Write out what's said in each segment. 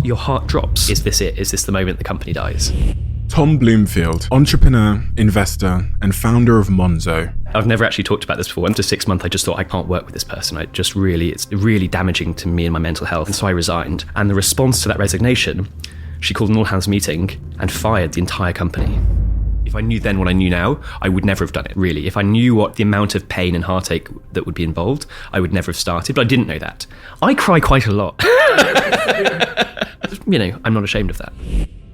your heart drops. Is this it? Is this the moment the company dies? Tom Bloomfield, entrepreneur, investor, and founder of Monzo. I've never actually talked about this before. After 6 months, I just thought I can't work with this person. It's really damaging to me and my mental health. And so I resigned. And the response to that resignation, she called an all-hands meeting and fired the entire company. If I knew then what I knew now, I would never have done it, really. If I knew what the amount of pain and heartache that would be involved, I would never have started, but I didn't know that. I cry quite a lot. I'm not ashamed of that.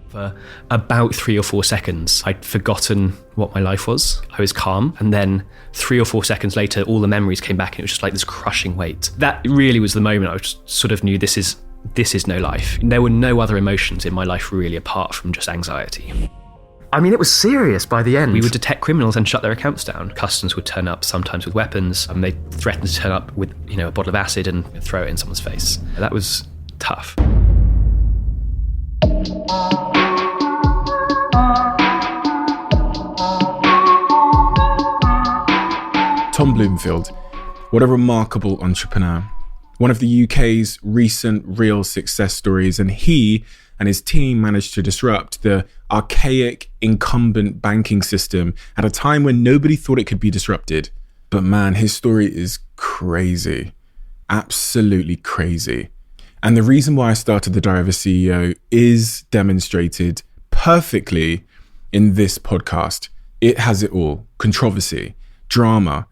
For about 3 or 4 seconds, I'd forgotten what my life was. I was calm, and then 3 or 4 seconds later, all the memories came back, and it was just like this crushing weight. That really was the moment I just sort of knew this is no life. There were no other emotions in my life really apart from just anxiety. I mean, it was serious by the end. We would detect criminals and shut their accounts down. Customs would turn up, sometimes with weapons, and they threatened to turn up with, a bottle of acid and throw it in someone's face. That was tough. Tom Bloomfield, what a remarkable entrepreneur. One of the UK's recent real success stories, and he and his team managed to disrupt the archaic incumbent banking system at a time when nobody thought it could be disrupted. But man, his story is crazy. Absolutely crazy. And the reason why I started the Diary of a CEO is demonstrated perfectly in this podcast. It has it all: controversy, drama,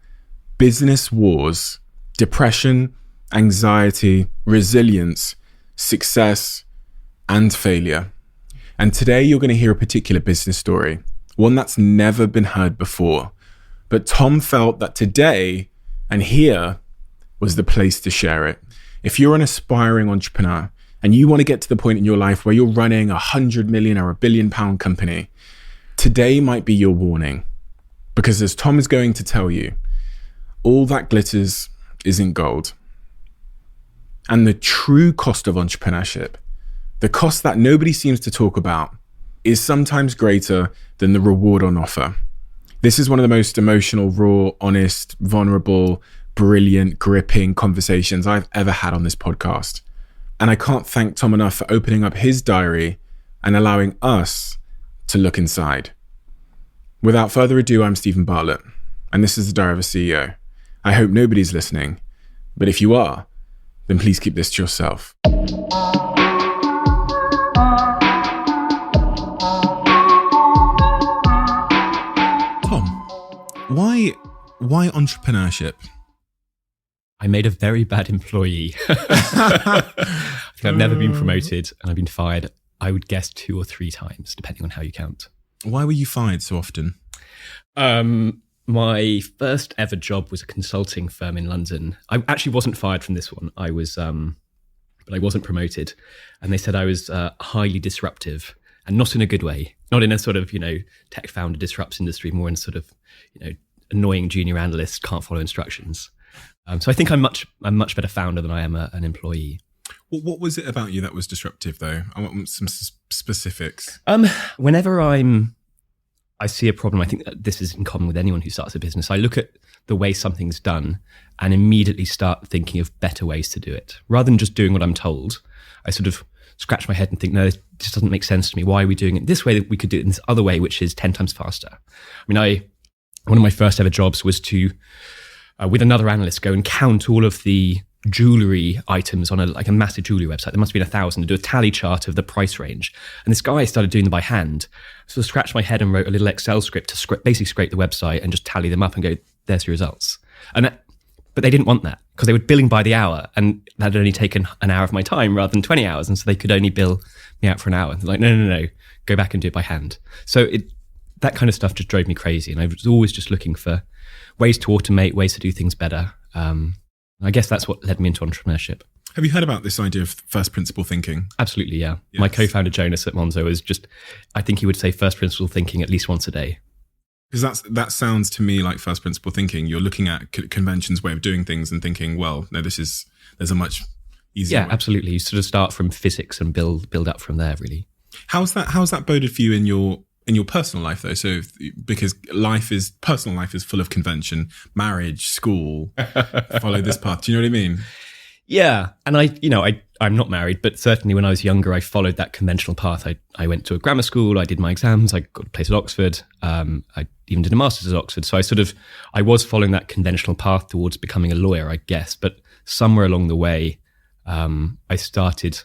business wars, depression, anxiety, resilience, success, and failure. And today you're going to hear a particular business story, one that's never been heard before. But Tom felt that today and here was the place to share it. If you're an aspiring entrepreneur and you want to get to the point in your life where you're running a 100 million or £1 billion company, today might be your warning. Because as Tom is going to tell you, all that glitters isn't gold. And the true cost of entrepreneurship, the cost that nobody seems to talk about, is sometimes greater than the reward on offer. This is one of the most emotional, raw, honest, vulnerable, brilliant, gripping conversations I've ever had on this podcast. And I can't thank Tom enough for opening up his diary and allowing us to look inside. Without further ado, I'm Stephen Bartlett, and this is the Diary of a CEO. I hope nobody's listening, but if you are, then please keep this to yourself. Tom, why entrepreneurship? I made a very bad employee. I think I've never been promoted, and I've been fired, I would guess 2 or 3 times, depending on how you count. Why were you fired so often? My first ever job was a consulting firm in London. I actually wasn't fired from this one. I was, but I wasn't promoted. And they said I was highly disruptive, and not in a good way. Not in a sort of, tech founder disrupts industry, more in sort of, annoying junior analyst can't follow instructions. So I think I'm much better founder than I am an employee. Well, what was it about you that was disruptive, though? I want some specifics. Whenever I see a problem, I think that this is in common with anyone who starts a business. I look at the way something's done and immediately start thinking of better ways to do it. Rather than just doing what I'm told, I sort of scratch my head and think, no, this doesn't make sense to me. Why are we doing it this way that we could do it in this other way, which is 10 times faster? I mean, one of my first ever jobs was to, with another analyst, go and count all of the jewelry items on a massive jewelry website. There must have been 1,000, to do a tally chart of the price range. And this guy started doing them by hand. So I scratched my head and wrote a little Excel script to basically scrape the website and just tally them up and go, there's your results. But they didn't want that because they were billing by the hour, and that had only taken an hour of my time rather than 20 hours. And so they could only bill me out for an hour. They're like, no, go back and do it by hand. So that kind of stuff just drove me crazy. And I was always just looking for ways to automate, ways to do things better. I guess that's what led me into entrepreneurship. Have you heard about this idea of first principle thinking? Absolutely, yeah. Yes. My co-founder Jonas at Monzo is I think he would say first principle thinking at least once a day. Because that sounds to me like first principle thinking. You're looking at convention's way of doing things and thinking, well, no, there's a much easier way. Yeah, absolutely. You sort of start from physics and build up from there, really. How's that boded for you in your personal life, though? So, because personal life is full of convention, marriage, school, follow this path. Do you know what I mean? Yeah. And I'm not married, but certainly when I was younger, I followed that conventional path. I went to a grammar school, I did my exams, I got a place at Oxford. I even did a master's at Oxford. So I was following that conventional path towards becoming a lawyer, I guess. But somewhere along the way, I started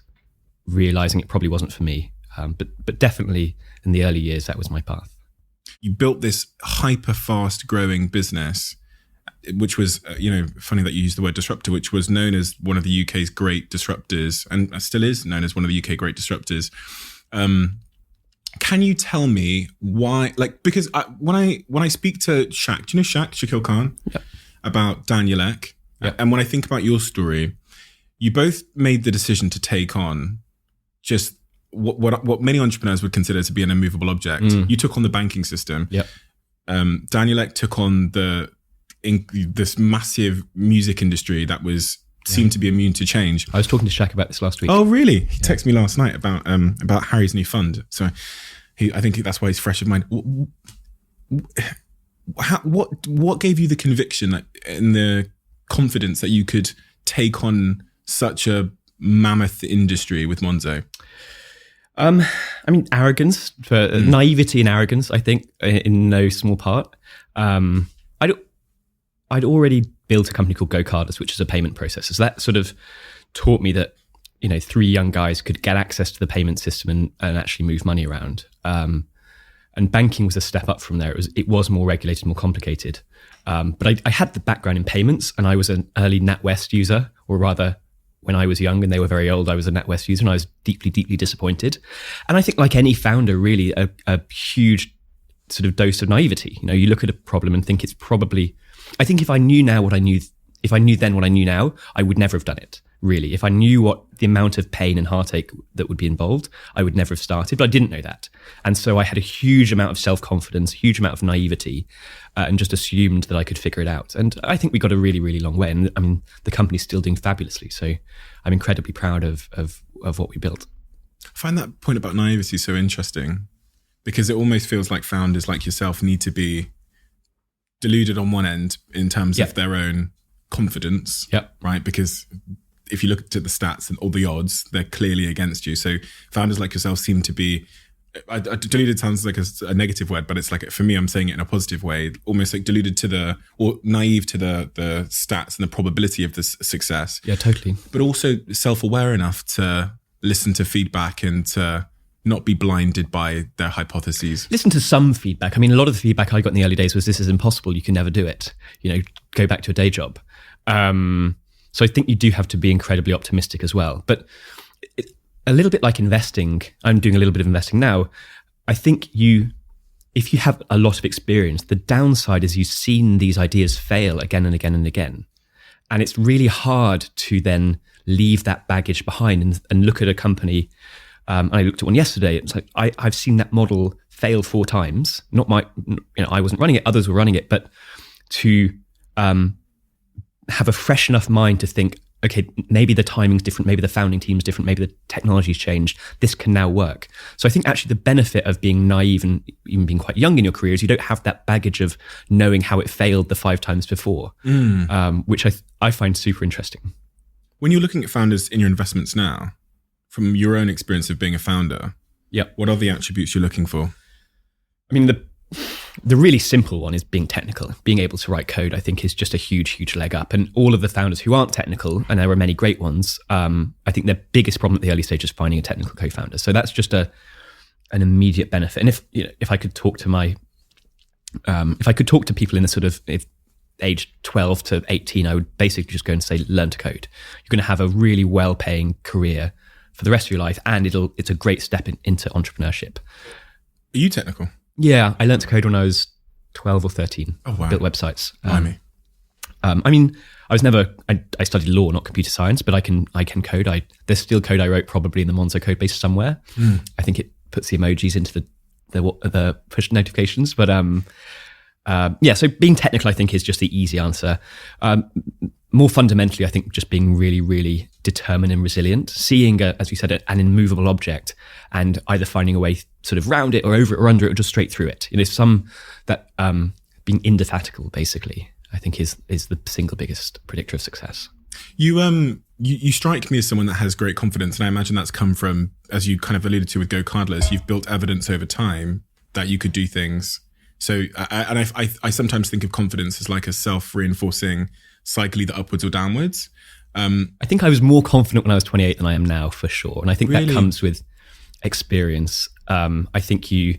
realizing it probably wasn't for me. But definitely in the early years, that was my path. You built this hyper fast growing business, which was, funny that you used the word disruptor, which was known as one of the UK's great disruptors and still is known as one of the UK great disruptors. Can you tell me why, because when I speak to Shaq, do you know Shaq, Shaquille Khan, Yep. about Daniel Ek? Yep. And when I think about your story, you both made the decision to take on just what many entrepreneurs would consider to be an immovable object. You took on the banking system. Yep. Daniel Ek took on this massive music industry that seemed to be immune to change. I was talking to Shaq about this last week. Oh, really? He texted me last night about Harry's new fund. So I think that's why he's fresh of mind. What gave you the conviction and the confidence that you could take on such a mammoth industry with Monzo? Arrogance, naivety and arrogance, I think, in no small part. I'd already built a company called GoCardless, which is a payment processor. So that sort of taught me that, 3 young guys could get access to the payment system and actually move money around. And banking was a step up from there. It was more regulated, more complicated. But I had the background in payments, and I was an early NatWest user, or rather, when I was young and they were very old, I was a NatWest user, and I was deeply, deeply disappointed. And I think, like any founder, really, a huge sort of dose of naivety. You look at a problem and think it's probably. I think if I knew then what I knew now, I would never have done it. Really, if I knew what the amount of pain and heartache that would be involved, I would never have started. But I didn't know that, and so I had a huge amount of self-confidence, a huge amount of naivety, and just assumed that I could figure it out. And I think we got a really, really long way. And the company's still doing fabulously. So I'm incredibly proud of what we built. I find that point about naivety so interesting, because it almost feels like founders like yourself need to be deluded on one end in terms of their own confidence, right? Because if you look at the stats and all the odds, they're clearly against you. So founders like yourself seem to be, deluded sounds like a negative word, but it's like, for me, I'm saying it in a positive way, almost like deluded or naive to the stats and the probability of this success. Yeah, totally. But also self-aware enough to listen to feedback and to not be blinded by their hypotheses. Listen to some feedback. A lot of the feedback I got in the early days was, this is impossible, you can never do it. Go back to a day job. So I think you do have to be incredibly optimistic as well. But a little bit like investing, I'm doing a little bit of investing now. I think if you have a lot of experience, the downside is you've seen these ideas fail again and again and again. And it's really hard to then leave that baggage behind and look at a company. I looked at one yesterday. It's like, I've seen that model fail 4 times. Not I wasn't running it, others were running it, but to have a fresh enough mind to think, okay, maybe the timing's different, maybe the founding team's different, maybe the technology's changed, this can now work. So I think actually the benefit of being naive and even being quite young in your career is you don't have that baggage of knowing how it failed the 5 times before, which I find super interesting. When you're looking at founders in your investments now, from your own experience of being a founder, what are the attributes you're looking for? The really simple one is being technical. Being able to write code, I think, is just a huge, huge leg up. And all of the founders who aren't technical, and there are many great ones, I think their biggest problem at the early stage is finding a technical co-founder. So that's just an immediate benefit. And if I could talk to people in the sort of age 12 to 18, I would basically just go and say, learn to code. You're going to have a really well-paying career for the rest of your life, and it's a great step into entrepreneurship. Are you technical? Yeah, I learned to code when I was 12 or 13. Oh, wow. Built websites. I studied law, not computer science, but I can code. There's still code I wrote probably in the Monzo code base somewhere. I think it puts the emojis into the push notifications. But so being technical, I think, is just the easy answer. More fundamentally, I think just being really, really determined and resilient, seeing, as we said, an immovable object and either finding a way sort of round it or over it or under it or just straight through it. Being indefatigable, basically, I think is the single biggest predictor of success. You strike me as someone that has great confidence, and I imagine that's come from, as you kind of alluded to with Go Cardless, you've built evidence over time that you could do things. So, I sometimes think of confidence as like a self-reinforcing cycle, either upwards or downwards. I think I was more confident when I was 28 than I am now, for sure. And I think that comes with experience. I think you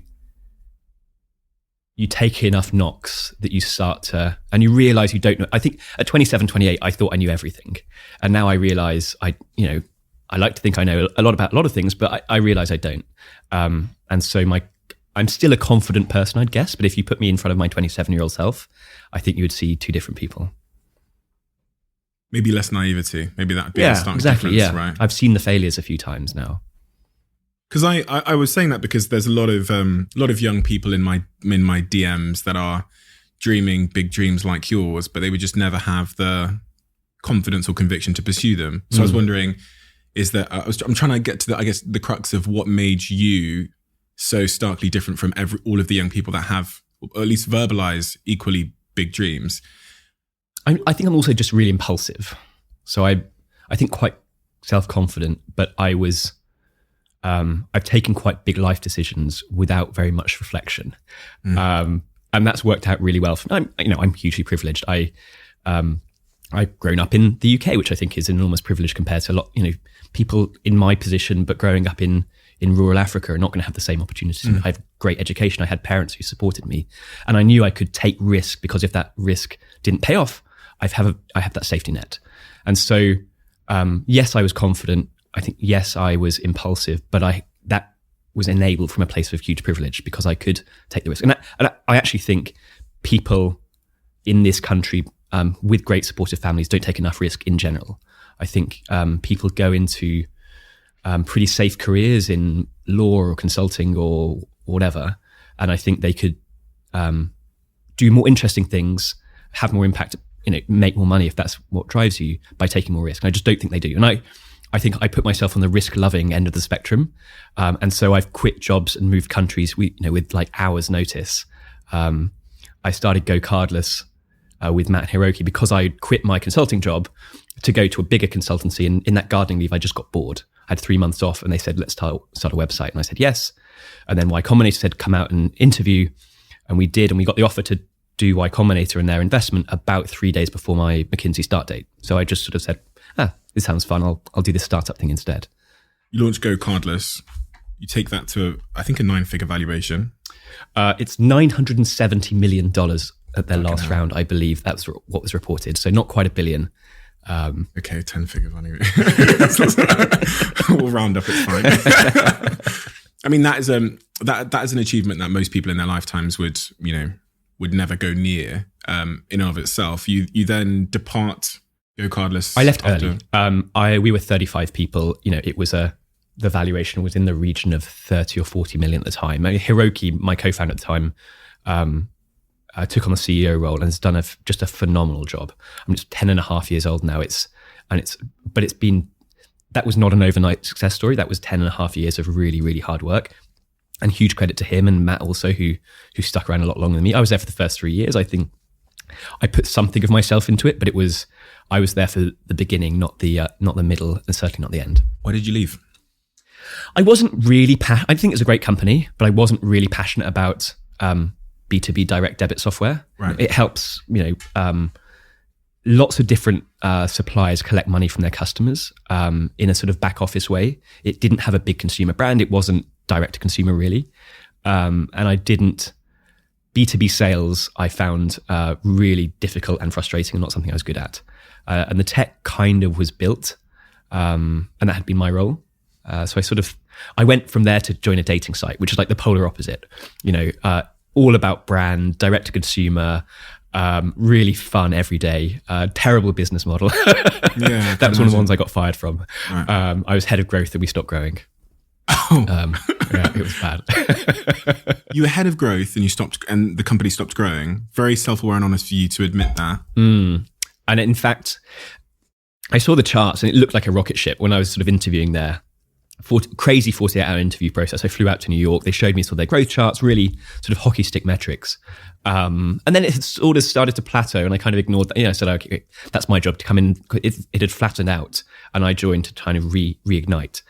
take enough knocks that you start to, and you realize you don't know. I think at 27, 28, I thought I knew everything. And now I realize I like to think I know a lot about a lot of things, but I realize I don't. And so I'm still a confident person, I'd guess. But if you put me in front of my 27-year-old self, I think you would see two different people. Maybe less naivety. Maybe that'd be a stark difference, right? I've seen the failures a few times now. Because I was saying that because there's a lot of young people in my DMs that are dreaming big dreams like yours, but they would just never have the confidence or conviction to pursue them. So I was wondering, I'm trying to get to the crux of what made you so starkly different from all of the young people that have, or at least verbalize equally big dreams. I think I'm also just really impulsive. So I think quite self-confident, but I've taken quite big life decisions without very much reflection. And that's worked out really well. I'm hugely privileged. I've grown up in the UK, which I think is an enormous privilege compared to a lot, people in my position, but growing up in rural Africa are not going to have the same opportunities. I have great education. I had parents who supported me, and I knew I could take risk because if that risk didn't pay off, I have that safety net. And so, yes, I was confident. I think, yes, I was impulsive, but that was enabled from a place of huge privilege because I could take the risk. And I actually think people in this country with great supportive families don't take enough risk in general. I think people go into pretty safe careers in law or consulting or whatever, and I think they could do more interesting things, have more impact, make more money if that's what drives you by taking more risk. And I just don't think they do. And I think I put myself on the risk-loving end of the spectrum. And so I've quit jobs and moved countries with like hours notice. I started Go Cardless with Matt Hiroki because I quit my consulting job to go to a bigger consultancy. And in that gardening leave, I just got bored. I had 3 months off and they said, let's start a website. And I said, yes. And then Y Combinator said, come out and interview. And we did. And we got the offer to do Y Combinator and their investment about 3 days before my McKinsey start date. So I just sort of said, this sounds fun. I'll do this startup thing instead. You launched Go Cardless. You take that to, I think, a 9-figure valuation. It's $970 million at their last round, I believe. That's what was reported. So not quite $1 billion. Okay, 10-figure valuation. We'll round up, it's fine. I mean, that is an achievement that most people in their lifetimes would never go near in and of itself. You then depart Go Cardless. I left early. We were 35 people. It was the valuation was in the region of 30 or 40 million at the time. Hiroki, my co-founder at the time, took on the CEO role and has done just a phenomenal job. I'm just 10 and a half years old now. That was not an overnight success story. That was 10 and a half years of really, really hard work. And huge credit to him and Matt also, who stuck around a lot longer than me. I was there for the first 3 years. I think I put something of myself into it, but I was there for the beginning, not the middle, and certainly not the end. Why did you leave? I wasn't really I think it's a great company, but I wasn't really passionate about B2B direct debit software. Right. It helps, lots of different suppliers collect money from their customers in a sort of back office way. It didn't have a big consumer brand. It wasn't direct to consumer really. And I didn't, B2B sales I found really difficult and frustrating and not something I was good at. And the tech kind of was built and that had been my role. So I went from there to join a dating site, which is like the polar opposite, all about brand, direct to consumer, really fun every day, terrible business model. Yeah, that was one of the ones I got fired from. Right. I was head of growth and we stopped growing. Oh. Yeah, it was bad. You were head of growth and the company stopped growing. Very self-aware and honest for you to admit that. And in fact, I saw the charts and it looked like a rocket ship when I was sort of interviewing there. crazy 48-hour interview process. I flew out to New York. They showed me sort of their growth charts, really sort of hockey stick metrics. And then it had sort of started to plateau, and I kind of ignored that. I said, okay, that's my job to come in. It had flattened out, and I joined to kind of reignite.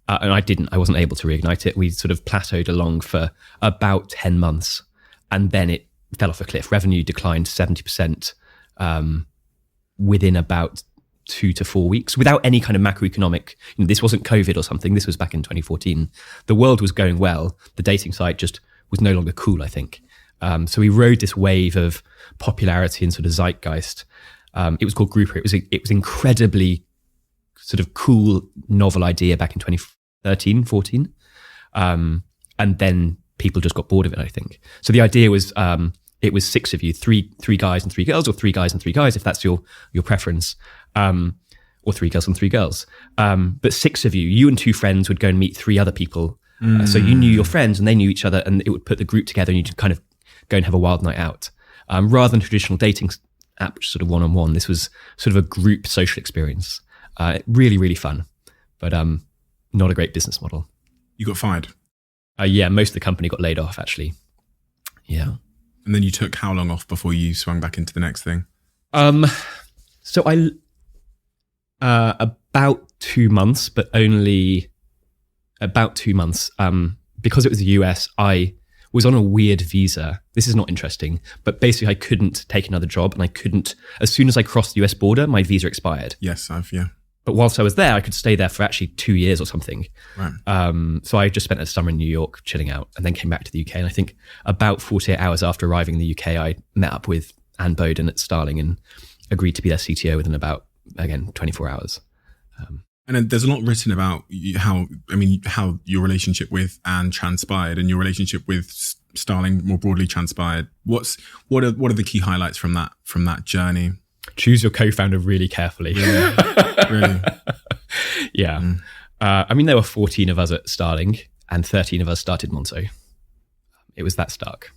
And I wasn't able to reignite it. We sort of plateaued along for about 10 months, and then it fell off a cliff. Revenue declined 70% within about 2 to 4 weeks without any kind of macroeconomic, this wasn't COVID or something. This was back in 2014. The world was going well. The dating site just was no longer cool, I think. So we rode this wave of popularity and sort of zeitgeist. It was called Grouper. It was incredibly sort of cool, novel idea back in 2013, 14. And then people just got bored of it, I think. So the idea was, it was 6 of you, three guys and 3 girls, or 3 guys and 3 guys, if that's your preference, or 3 girls and 3 girls. But 6 of you, you and 2 friends would go and meet 3 other people. So you knew your friends and they knew each other, and it would put the group together, and you'd kind of go and have a wild night out. Rather than traditional dating app, which is sort of one-on-one, this was sort of a group social experience. Really, really fun, but not a great business model. You got fired? Yeah, most of the company got laid off, actually. Yeah. And then you took how long off before you swung back into the next thing? So I about 2 months, but only about 2 months. Because it was the US, I was on a weird visa. This is not interesting, but basically I couldn't take another job, and I couldn't, as soon as I crossed the US border, my visa expired. Yes, yeah. But whilst I was there, I could stay there for actually 2 years or something. Right. So I just spent a summer in New York chilling out, and then came back to the UK. And I think about 48 hours after arriving in the UK, I met up with Anne Bowden at Starling and agreed to be their CTO within about, again, 24 hours. And then there's a lot written about how your relationship with Anne transpired, and your relationship with Starling more broadly transpired. What are the key highlights from that journey? Choose your co-founder really carefully. Yeah, really. Yeah. There were 14 of us at Starling, and 13 of us started Monzo. It was that stark.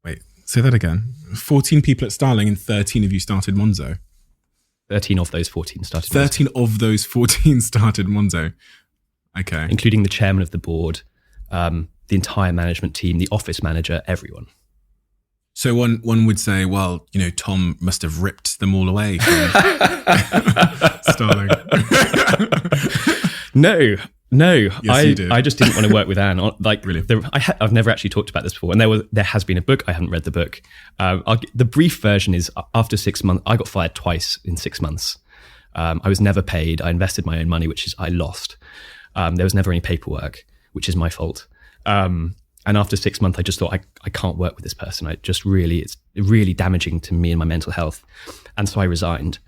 Wait, say that again. 14 people at Starling and 13 of you started Monzo. 13 of those 14 started 13 Monzo. Of those 14 started Monzo. Okay. Including the chairman of the board, the entire management team, the office manager, everyone. So one would say, well, Tom must have ripped them all away from Starling. No. Yes, you did. I just didn't want to work with Anne. Really? I've never actually talked about this before, and there has been a book. I haven't read the book. The brief version is, after 6 months, I got fired twice in 6 months. I was never paid. I invested my own money, I lost. There was never any paperwork, which is my fault. And after 6 months, I just thought, I can't work with this person. It's really damaging to me and my mental health. And so I resigned.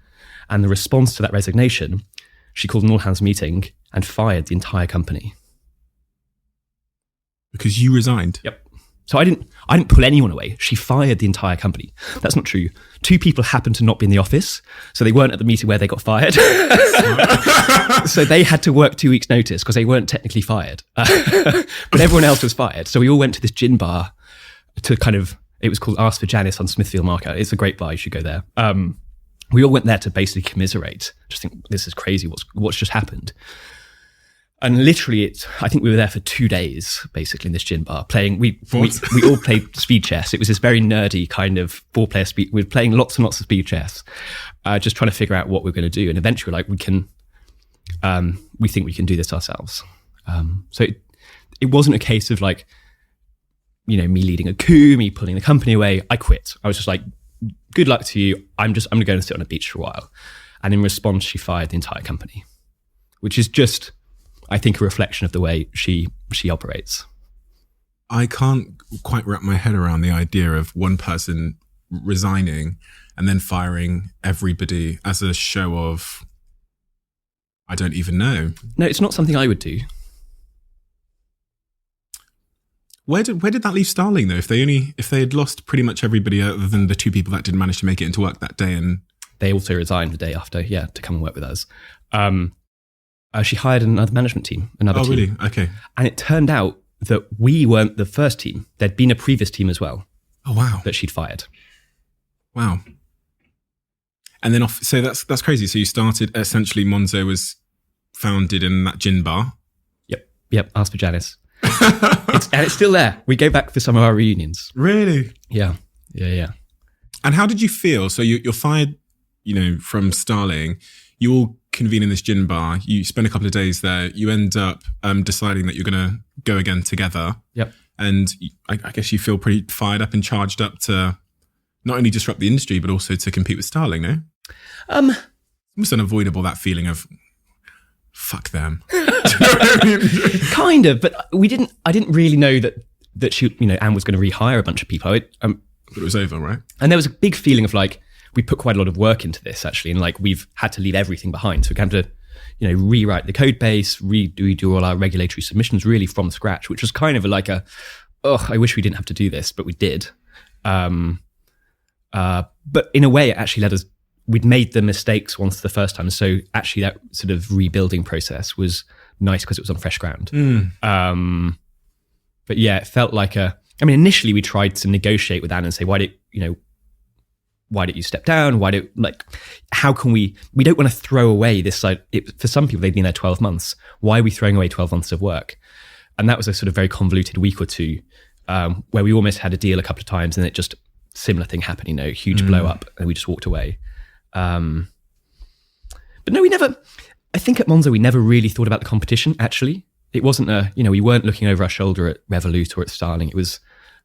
And the response to that resignation, she called an all-hands meeting and fired the entire company. Because you resigned? Yep. So I didn't pull anyone away. She fired the entire company. That's not true. 2 people happened to not be in the office, so they weren't at the meeting where they got fired. So they had to work 2 weeks' notice because they weren't technically fired. But everyone else was fired. So we all went to this gin bar to it was called Ask for Janice on Smithfield Market. It's a great bar. You should go there. We all went there to basically commiserate. Just think, this is crazy. What's just happened? And literally, I think we were there for 2 days, basically, in this gin bar, playing. We all played speed chess. It was this very nerdy kind of 4-player speed. We were playing lots and lots of speed chess, just trying to figure out what we're going to do. And eventually, we think we can do this ourselves. So it wasn't a case of me leading a coup, me pulling the company away. I quit. I was just like, good luck to you. I'm going to go and sit on a beach for a while. And in response, she fired the entire company, which is just, I think, a reflection of the way she operates. I can't quite wrap my head around the idea of one person resigning and then firing everybody as a show of, I don't even know. No, it's not something I would do. Where did that leave Starling though? If they had lost pretty much everybody other than the 2 people that didn't manage to make it into work that day, and they also resigned the day after, to come and work with us. She hired another management team, team. Oh, really? Okay. And it turned out that we weren't the first team. There'd been a previous team as well. Oh, wow. That she'd fired. Wow. And then so that's crazy. So you started, essentially Monzo was founded in that gin bar. Yep. Ask for Janice. And it's still there. We go back for some of our reunions. Really? Yeah. And how did you feel? So you're fired, from Starling. You all convene in this gin bar. You spend a couple of days there. You end up deciding that you're going to go again together. Yep. And I guess you feel pretty fired up and charged up to not only disrupt the industry, but also to compete with Starling, no? Almost unavoidable, that feeling of, fuck them. Kind of, but I didn't really know that she, Anne was going to rehire a bunch of people. But it was over, right? And there was a big feeling of like, we put quite a lot of work into this actually, and like we've had to leave everything behind. So we had to, rewrite the code base, redo all our regulatory submissions really from scratch, which was kind of like I wish we didn't have to do this, but we did. But in a way, it actually let us. We'd made the mistakes once the first time, so actually that sort of rebuilding process was nice because it was on fresh ground. But yeah, it felt like initially we tried to negotiate with Anne and say, why don't you step down? How can we don't want to throw away this, for some people, they've been there 12 months. Why are we throwing away 12 months of work? And that was a sort of very convoluted week or two, where we almost had a deal a couple of times and it just, similar thing happened, huge blow up, and we just walked away. But no, I think at Monzo, we never really thought about the competition, actually. It wasn't we weren't looking over our shoulder at Revolut or at Starling. It was,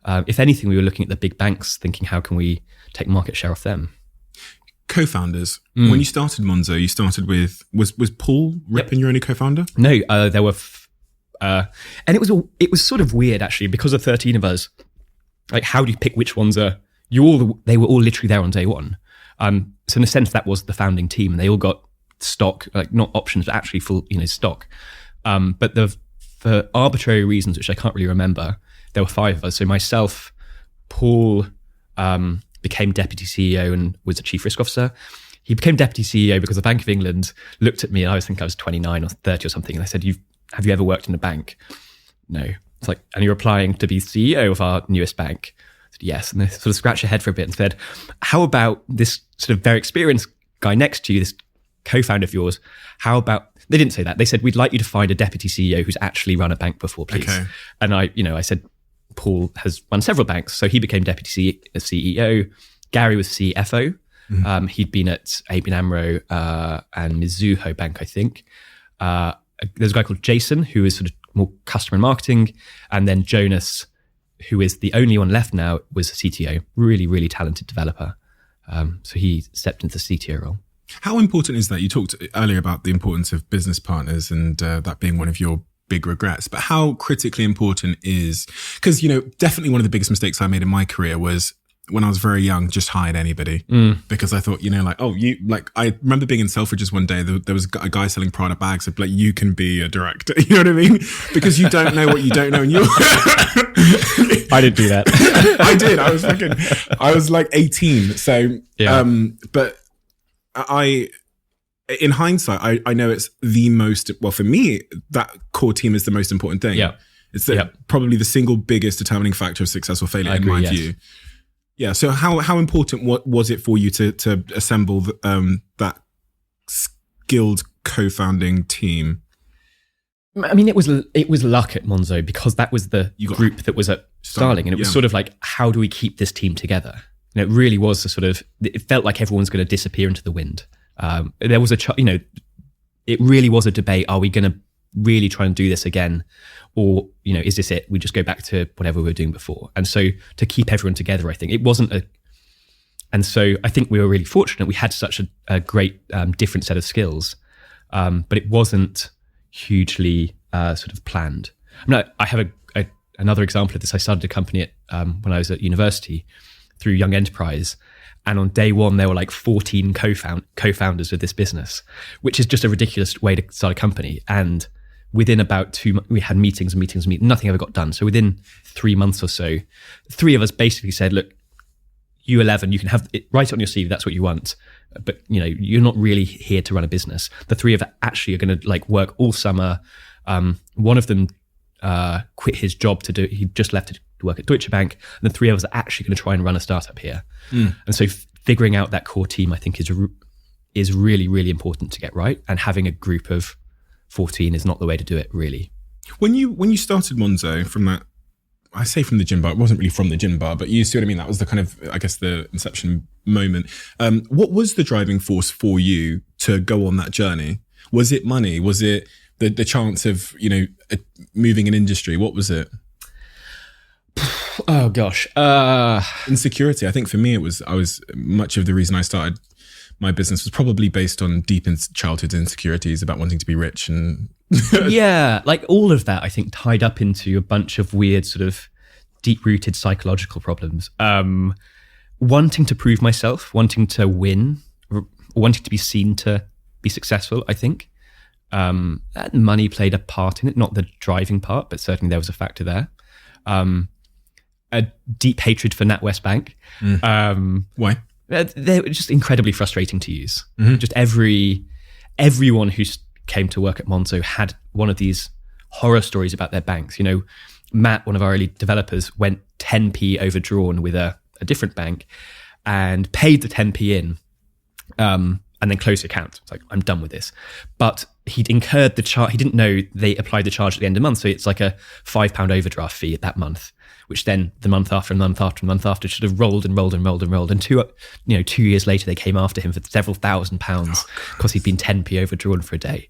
if anything, we were looking at the big banks thinking, how can we take market share off them? Co-founders. When you started Monzo, you started with, was Paul Rippin your only co-founder? No, there were, and it was sort of weird actually, because of 13 of us. Like, how do you pick which ones are, they were all literally there on day one. So in a sense, that was the founding team, and they all got stock, like not options, but actually full, stock. But for arbitrary reasons, which I can't really remember, there were 5 of us. So myself, Paul became deputy CEO and was a chief risk officer. He became deputy CEO because the Bank of England looked at me, and I think I was 29 or 30 or something, and they said, have you ever worked in a bank? No. It's like, and you're applying to be CEO of our newest bank? I said, yes. And they sort of scratched their head for a bit and said, how about this sort of very experienced guy next to you, this co-founder of yours, they didn't say that. They said, we'd like you to find a deputy CEO who's actually run a bank before, please. Okay. And I said, Paul has run several banks. So he became deputy CEO. Gary was CFO. Mm-hmm. He'd been at ABN AMRO and Mizuho Bank, I think. There's a guy called Jason, who is sort of more customer and marketing. And then Jonas, who is the only one left now, was a CTO, really, really talented developer. So he stepped into the CTO role. How important is that? You talked earlier about the importance of business partners and that being one of your big regrets, but how critically important is, because, definitely one of the biggest mistakes I made in my career was when I was very young, just hired anybody because I thought, I remember being in Selfridges one day, there was a guy selling Prada bags, of like, you can be a director, you know what I mean? Because you don't know what you don't know. And I didn't do that. I did. I was like 18. So, yeah. But in hindsight, I know it's the most, well, for me, that core team is the most important thing. Yeah. It's probably the single biggest determining factor of success or failure in my view. Yeah. So how important was it for you to assemble that skilled co-founding team? I mean, it was luck at Monzo because that was the group that was at Starling, and it was sort of like, how do we keep this team together? It really was it felt like everyone's going to disappear into the wind. There was it really was a debate. Are we going to really try and do this again? Or, is this it? We just go back to whatever we were doing before. And so to keep everyone together, I think it wasn't and so I think we were really fortunate. We had such a great different set of skills, but it wasn't hugely sort of planned. I have another example of this. I started a company when I was at university through Young Enterprise. And on day one, there were like 14 co-founders of this business, which is just a ridiculous way to start a company. And within about 2 months, we had meetings, nothing ever got done. So within 3 months or so, 3 of us basically said, look, you 11, you can have it, write it on your CV, that's what you want. But you're not really here to run a business. The 3 of us actually are going to work all summer. One of them quit his job he just left to work at Deutsche Bank. And the 3 of us are actually going to try and run a startup here. And so figuring out that core team, I think is really, really important to get right. And having a group of 14 is not the way to do it, really. When you started Monzo, from that, I say from the gin bar, it wasn't really from the gin bar, but you see what I mean? That was the kind of, I guess, the inception moment. What was the driving force for you to go on that journey? Was it money? Was it the chance of, moving an industry? What was it? Oh gosh. Insecurity. I think for me, much of the reason I started my business was probably based on deep childhood insecurities about wanting to be rich and yeah, like all of that, I think, tied up into a bunch of weird sort of deep-rooted psychological problems. Wanting to prove myself, wanting to win, wanting to be seen to be successful, I think. Money played a part in it, not the driving part, but certainly there was a factor there. A deep hatred for NatWest Bank. Why? They were just incredibly frustrating to use. Mm-hmm. Just everyone who came to work at Monzo had one of these horror stories about their banks. Matt, one of our early developers, went 10p overdrawn with a different bank and paid the 10p in and then closed the account. It's like, I'm done with this. But he'd incurred the charge. He didn't know they applied the charge at the end of the month. So it's like a £5 overdraft fee at that month, which then the month after and month after and month after should have rolled and rolled and rolled and rolled. And 2 years later, they came after him for several £1,000s because he'd been 10p overdrawn for a day.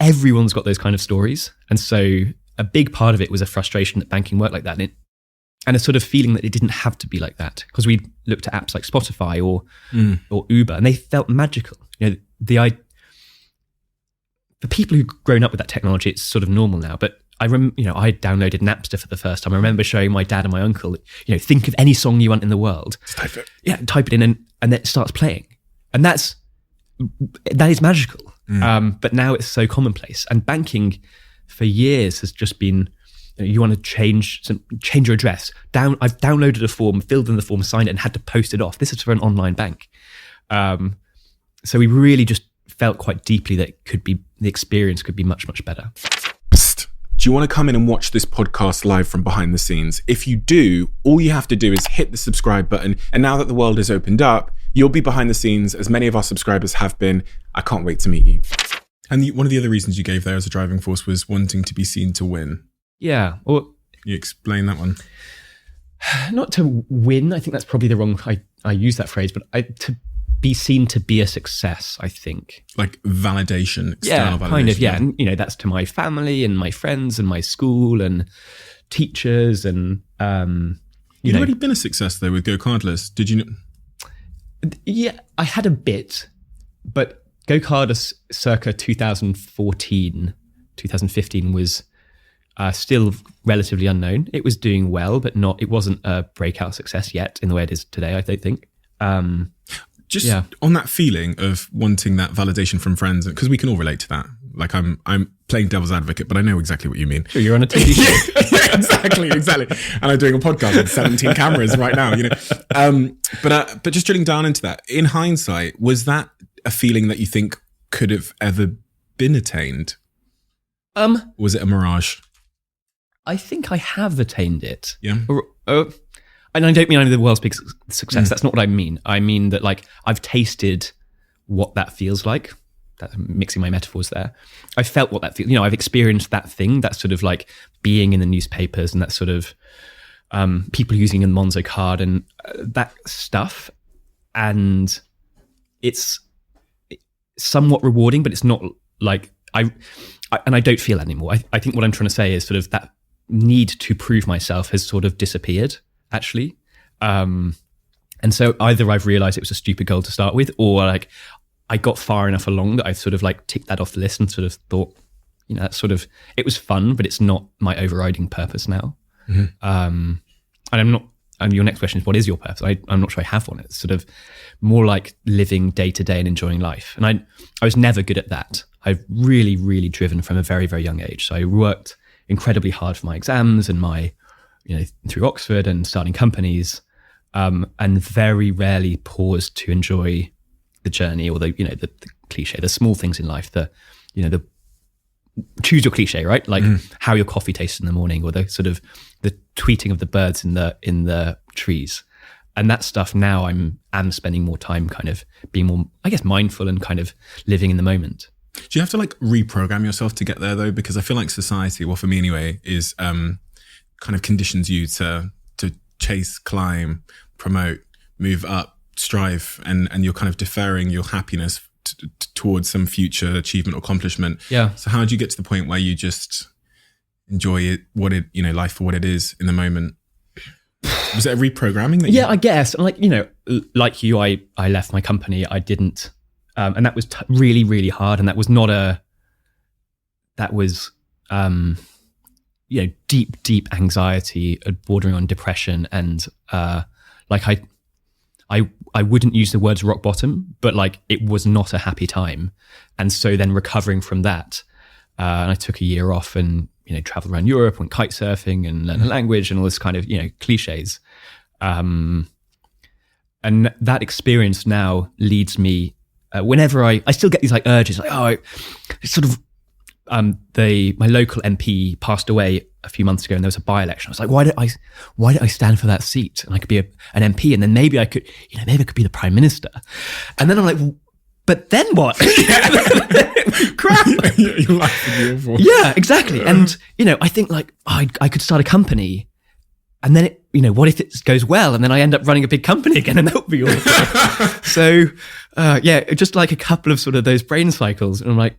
Everyone's got those kind of stories. And so a big part of it was a frustration that banking worked like that. And a sort of feeling that it didn't have to be like that, because we looked at apps like Spotify or Uber, and they felt magical. For people who've grown up with that technology, it's sort of normal now. But I downloaded Napster for the first time. I remember showing my dad and my uncle, think of any song you want in the world. Just type it. Yeah, type it in and then it starts playing. And that is magical. But now it's so commonplace. And banking for years has just been, you want to change your address. I've downloaded a form, filled in the form, signed it, and had to post it off. This is for an online bank. So we really just felt quite deeply that the experience could be much, much better. Psst. Do you want to come in and watch this podcast live from behind the scenes? If you do, all you have to do is hit the subscribe button. And now that the world has opened up, you'll be behind the scenes, as many of our subscribers have been. I can't wait to meet you. And one of the other reasons you gave there as a driving force was wanting to be seen to win. Yeah. Well, you explain that one. Not to win. I think that's probably the wrong, I use that phrase, but to be seen to be a success, I think. Like validation, external validation. Yeah, kind of, yeah. And, that's to my family and my friends and my school and teachers and, You'd already been a success though with Go Cardless. Did you? Yeah, I had a bit, but Go Cardless circa 2014, 2015 was still relatively unknown. It was doing well, but it wasn't a breakout success yet in the way it is today, I don't think. On that feeling of wanting that validation from friends, because we can all relate to that. Like I'm playing devil's advocate, but I know exactly what you mean. Sure, you're on a TV show. Exactly. And I'm doing a podcast with 17 cameras right now, But just drilling down into that, in hindsight, was that a feeling that you think could have ever been attained? Was it a mirage? I think I have attained it. Yeah. And I don't mean I'm the world's biggest success. That's not what I mean. I mean that I've tasted what that feels like. That's mixing my metaphors there. I felt what that feels. I've experienced that thing. That's sort of like being in the newspapers and that sort of people using a Monzo card and that stuff. And it's somewhat rewarding, but it's not like I don't feel that anymore. I think what I'm trying to say is sort of that need to prove myself has sort of disappeared, actually. And so either I've realized it was a stupid goal to start with, or I got far enough along that I've sort of ticked that off the list and sort of thought, that's sort of, it was fun, but it's not my overriding purpose now. Mm-hmm. And your next question is, what is your purpose? I'm not sure I have one. It's sort of more like living day to day and enjoying life. And I was never good at that. I've really, really driven from a very, very young age. So I worked incredibly hard for my exams and through Oxford and starting companies, and very rarely paused to enjoy the journey or the cliche, the small things in life, the choose your cliche, right? Like how your coffee tastes in the morning, or the sort of the tweeting of the birds in the trees. And that stuff now I'm spending more time kind of being more, I guess, mindful and kind of living in the moment. Do you have to like reprogram yourself to get there though? Because I feel like society, well, for me anyway, is kind of conditions you to chase, climb, promote, move up, strive, and you're kind of deferring your happiness towards some future achievement or accomplishment. Yeah. So how do you get to the point where you just enjoy it, life for what it is in the moment? Was it a reprogramming? I guess. Like, like you, I left my company. I didn't, and that was really, really hard. And that was deep anxiety, bordering on depression. And like I wouldn't use the words rock bottom, but like it was not a happy time. And so then recovering from that, and I took a year off and, traveled around Europe, went kite surfing and learned a language and all this kind of, cliches. And that experience now leads me, whenever I still get these like urges, like, it's sort of, my local MP passed away a few months ago and there was a by-election. I was like, why did I stand for that seat? And I could be an MP and then maybe I could be the Prime Minister. And then I'm like, but then what? Crap. Your life would be awful. Yeah, exactly. And, I think like, I could start a company and then what if it goes well and then I end up running a big company again and that would be awful. So, just like a couple of sort of those brain cycles. And I'm like,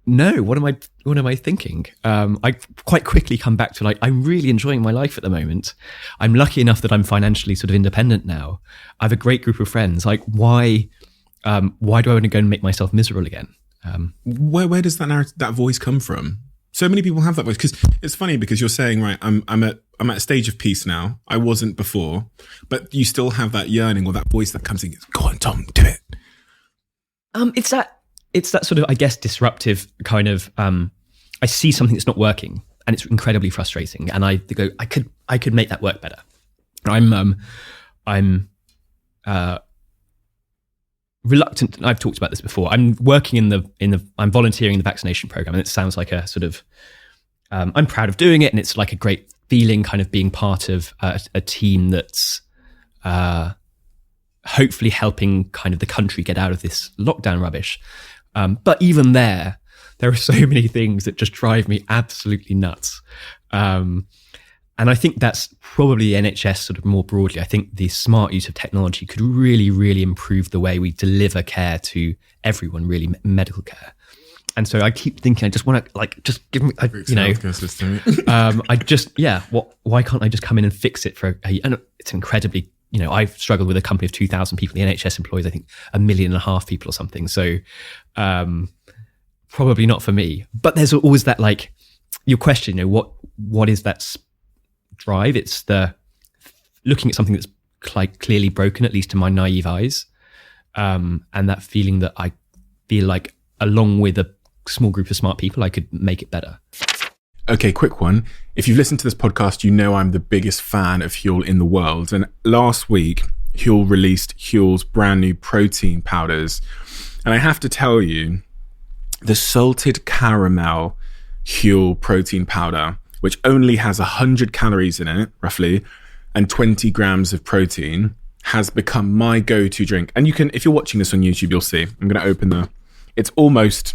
no, what am I thinking? I quite quickly come back to like, I'm really enjoying my life at the moment. I'm lucky enough that I'm financially sort of independent now. I have a great group of friends. Like, why do I want to go and make myself miserable again? Where does that voice come from? So many people have that voice, because it's funny because you're saying, right, I'm at a stage of peace now. I wasn't before, but you still have that yearning or that voice that comes in. Go on, Tom, do it. It's that sort of, I guess, disruptive kind of, I see something that's not working and it's incredibly frustrating. And I go, I could make that work better. I'm reluctant. I've talked about this before. I'm working I'm volunteering in the vaccination program, and it sounds like a sort of, I'm proud of doing it. And it's like a great feeling kind of being part of a team that's, hopefully helping kind of the country get out of this lockdown rubbish. But even there are so many things that just drive me absolutely nuts. And I think that's probably NHS sort of more broadly. I think the smart use of technology could really, really improve the way we deliver care to everyone, really, medical care. And so I keep thinking, I just want to just give me, why can't I just come in and fix it and it's incredibly, I've struggled with a company of 2,000 people. The NHS employs, I think, 1.5 million people or something. So probably not for me. But there's always that, like, your question, what is that drive? It's the looking at something that's like clearly broken, at least to my naive eyes. And that feeling that I feel like, along with a small group of smart people, I could make it better. Okay, quick one. If you've listened to this podcast, you know I'm the biggest fan of Huel in the world. And last week, Huel released Huel's brand new protein powders. And I have to tell you, the salted caramel Huel protein powder, which only has 100 calories in it, roughly, and 20 grams of protein, has become my go-to drink. And you can, if you're watching this on YouTube, you'll see. I'm going to open it's almost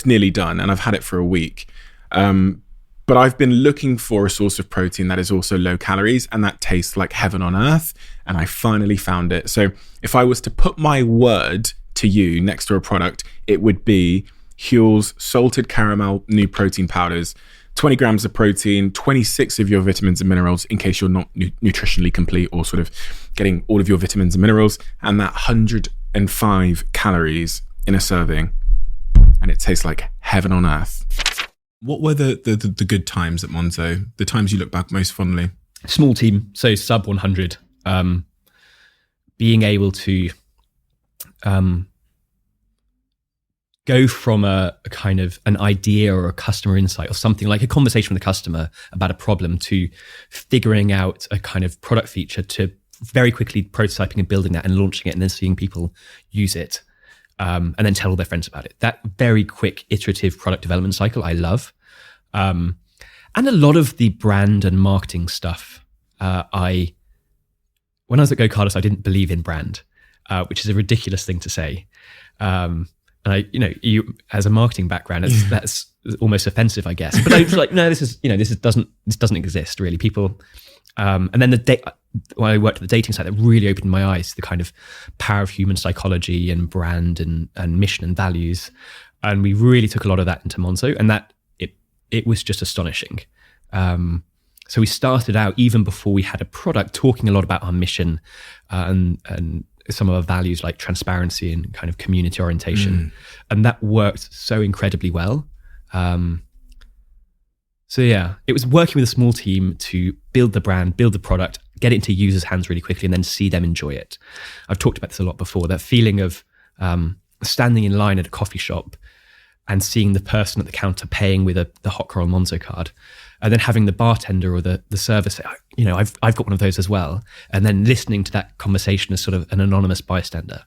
nearly done, and I've had it for a week. But I've been looking for a source of protein that is also low calories and that tastes like heaven on earth. And I finally found it. So if I was to put my word to you next to a product, it would be Huel's salted caramel new protein powders. 20 grams of protein, 26 of your vitamins and minerals in case you're not nutritionally complete or sort of getting all of your vitamins and minerals, and that 105 calories in a serving. And it tastes like heaven on earth. What were the good times at Monzo? The times you look back most fondly? Small team, so sub 100. Being able to go from a kind of an idea or a customer insight or something like a conversation with a customer about a problem to figuring out a kind of product feature to very quickly prototyping and building that and launching it and then seeing people use it. And then tell all their friends about it. That very quick iterative product development cycle, I love. And a lot of the brand and marketing stuff, when I was at Go Carlos, I didn't believe in brand, which is a ridiculous thing to say. And you as a marketing background, that's almost offensive, I guess. But I was like, no, this doesn't exist really. People, and then when I worked at the dating site, that really opened my eyes to the kind of power of human psychology and brand and mission and values. And we really took a lot of that into Monzo, and that it was just astonishing. So we started out, even before we had a product, talking a lot about our mission and some of our values like transparency and kind of community orientation. And that worked so incredibly well. So yeah, it was working with a small team to build the brand, build the product, get it into users' hands really quickly, and then see them enjoy it. I've talked about this a lot before, that feeling of standing in line at a coffee shop and seeing the person at the counter paying with the Hot Coral Monzo card, and then having the bartender or the server say, I've got one of those as well, and then listening to that conversation as sort of an anonymous bystander.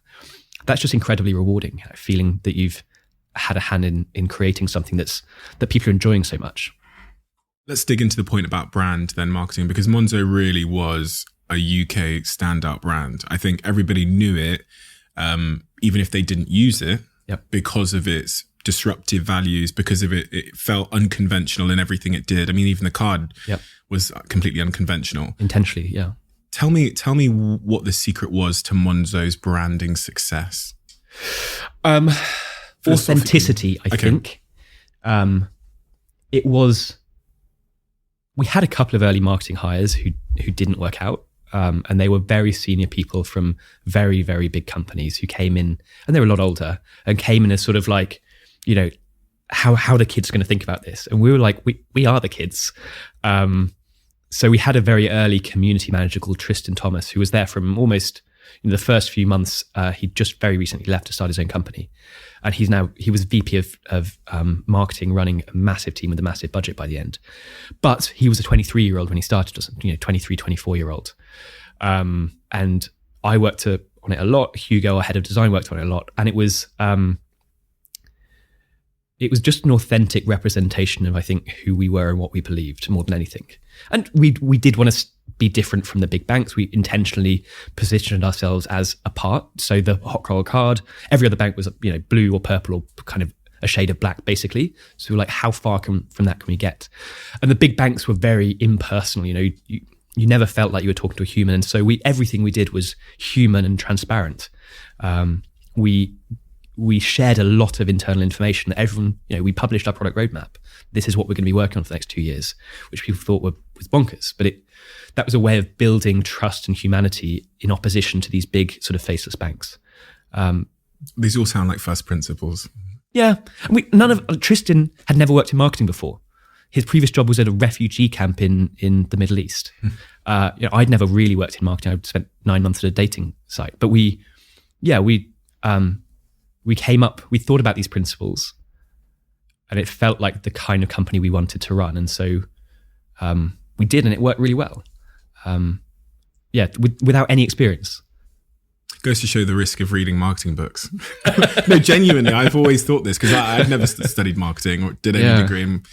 That's just incredibly rewarding, feeling that you've had a hand in creating something that people are enjoying so much. Let's dig into the point about brand then, marketing, because Monzo really was a UK standout brand. I think everybody knew it, even if they didn't use it, because of its disruptive values, because of it felt unconventional in everything it did. I mean, even the card was completely unconventional. Intentionally, yeah. Tell me what the secret was to Monzo's branding success. Authenticity, I think. It was, we had a couple of early marketing hires who didn't work out. And they were very senior people from very, very big companies who came in, and they were a lot older, and came in as sort of like, how the kids going to think about this? And we were like, we are the kids. So we had a very early community manager called Tristan Thomas, who was there from almost the first few months. He'd just very recently left to start his own company. And he was VP of marketing, running a massive team with a massive budget by the end. But he was a 23-year-old when he started, 23, 24-year-old. And I worked on it a lot. Hugo, our head of design, worked on it a lot. And it was just an authentic representation of, I think, who we were and what we believed more than anything. And we did want to be different from the big banks. We intentionally positioned ourselves as apart. So the Hot Coral card, every other bank was blue or purple or kind of a shade of black, basically. So we're like, how far from that can we get? And the big banks were very impersonal. You never felt like you were talking to a human. And so everything we did was human and transparent. We shared a lot of internal information that everyone, we published our product roadmap. This is what we're going to be working on for the next 2 years, which people thought was bonkers. But that was a way of building trust and humanity in opposition to these big sort of faceless banks. These all sound like first principles. Yeah. Tristan had never worked in marketing before. His previous job was at a refugee camp in the Middle East. I'd never really worked in marketing. I'd spent 9 months at a dating site. But we came up, we thought about these principles, and it felt like the kind of company we wanted to run. And so we did, and it worked really well. Without any experience. Goes to show the risk of reading marketing books. No, genuinely, I've always thought this, because I've never studied marketing or did any degree in,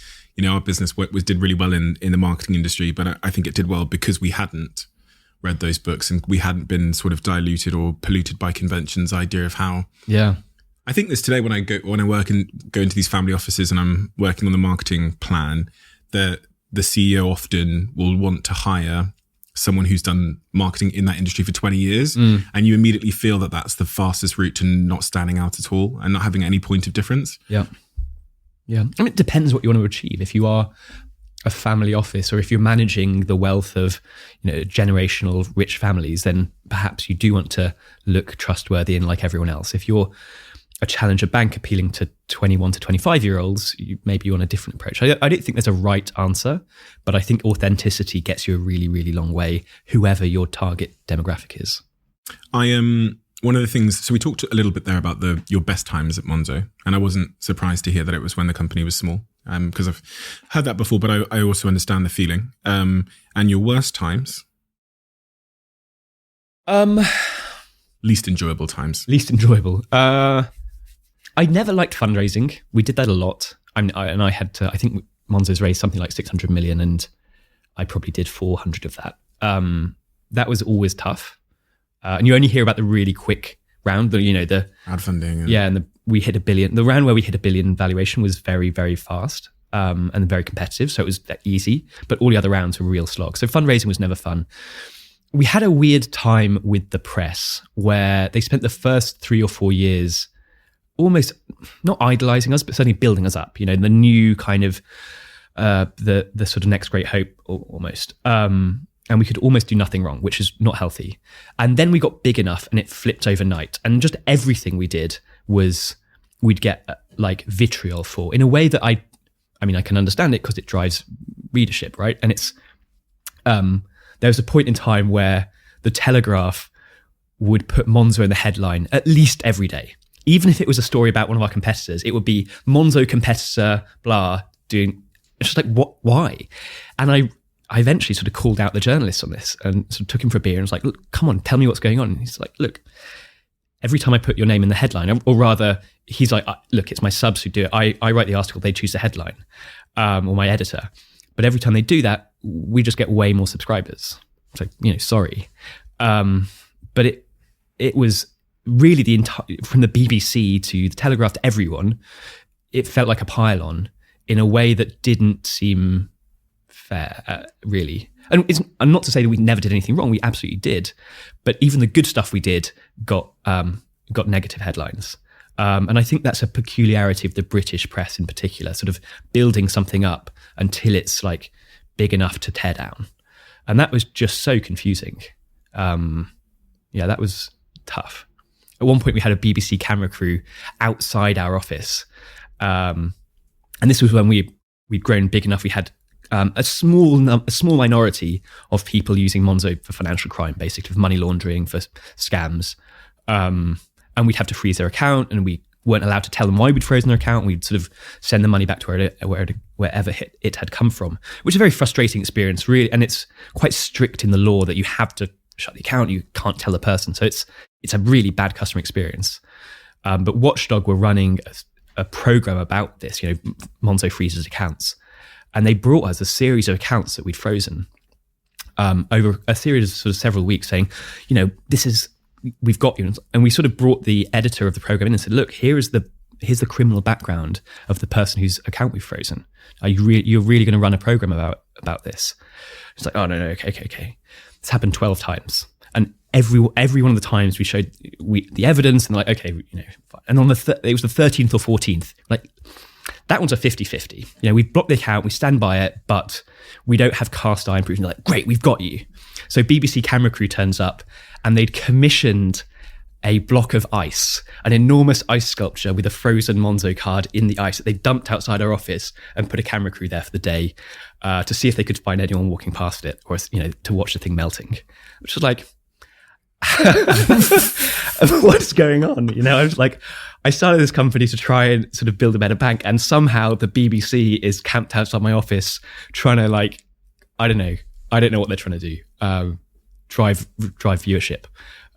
our business did really well in the marketing industry, but I think it did well because we hadn't read those books and we hadn't been sort of diluted or polluted by convention's idea of how. Yeah. I think this today when I work and go into these family offices and I'm working on the marketing plan, the CEO often will want to hire someone who's done marketing in that industry for 20 years. And you immediately feel that that's the fastest route to not standing out at all and not having any point of difference. Yeah. Yeah. I mean, it depends what you want to achieve. If you are a family office or if you're managing the wealth of, generational rich families, then perhaps you do want to look trustworthy and like everyone else. If you're a challenger bank appealing to 21 to 25-year-olds, maybe you want a different approach. I don't think there's a right answer, but I think authenticity gets you a really, really long way, whoever your target demographic is. One of the things, so we talked a little bit there about your best times at Monzo, and I wasn't surprised to hear that it was when the company was small, because I've heard that before, but I also understand the feeling. And your worst times? Least enjoyable times. Least enjoyable. I never liked fundraising. We did that a lot. I think Monzo's raised something like 600 million, and I probably did 400 of that. That was always tough. And you only hear about the really quick round. The crowdfunding. And we hit $1 billion. The round where we hit $1 billion valuation was very, very fast and very competitive. So it was easy, but all the other rounds were real slog. So fundraising was never fun. We had a weird time with the press where they spent the first 3 or 4 years almost not idolizing us, but certainly building us up. The new kind of the sort of next great hope almost. And we could almost do nothing wrong, which is not healthy. And then we got big enough and it flipped overnight. And just everything we did was we'd get like vitriol for, in a way that I can understand it because it drives readership, right? And it's, there was a point in time where the Telegraph would put Monzo in the headline at least every day. Even if it was a story about one of our competitors, it would be Monzo competitor, blah, doing, it's just like, what, why? And I eventually sort of called out the journalist on this and sort of took him for a beer and was like, look, come on, tell me what's going on. And he's like, look, every time I put your name in the headline, or rather, he's like, look, it's my subs who do it. I write the article, they choose the headline, or my editor. But every time they do that, we just get way more subscribers. It's like, sorry. But it was really the entire, from the BBC to the Telegraph to everyone, it felt like a pile-on in a way that didn't seem fair, really. And not to say that we never did anything wrong, we absolutely did. But even the good stuff we did got negative headlines. And I think that's a peculiarity of the British press in particular, sort of building something up until it's like big enough to tear down. And that was just so confusing. That was tough. At one point we had a BBC camera crew outside our office. And this was when we'd grown big enough. We had a small minority of people using Monzo for financial crime, basically for money laundering, for scams. And we'd have to freeze their account, and we weren't allowed to tell them why we'd frozen their account. We'd sort of send the money back to wherever it had come from, which is a very frustrating experience, really. And it's quite strict in the law that you have to shut the account. You can't tell the person. So it's a really bad customer experience. But Watchdog were running a program about this, Monzo freezes accounts. And they brought us a series of accounts that we'd frozen over a series of sort of several weeks, saying, we've got you. And we sort of brought the editor of the program in and said, look, here's the criminal background of the person whose account we've frozen. You're really going to run a program about this? It's like, oh, no, okay. This happened 12 times. And every one of the times we showed the evidence, and like, okay, and on it was the 13th or 14th, like, that one's a 50-50. We block the account, we stand by it, but we don't have cast iron proof. And they're like, great, we've got you. So BBC camera crew turns up, and they'd commissioned a block of ice, an enormous ice sculpture with a frozen Monzo card in the ice that they dumped outside our office, and put a camera crew there for the day to see if they could find anyone walking past it, or to watch the thing melting. Which was like, what's going on? I was like, I started this company to try and sort of build a better bank, and somehow the BBC is camped outside my office trying to, like, I don't know what they're trying to do, drive viewership.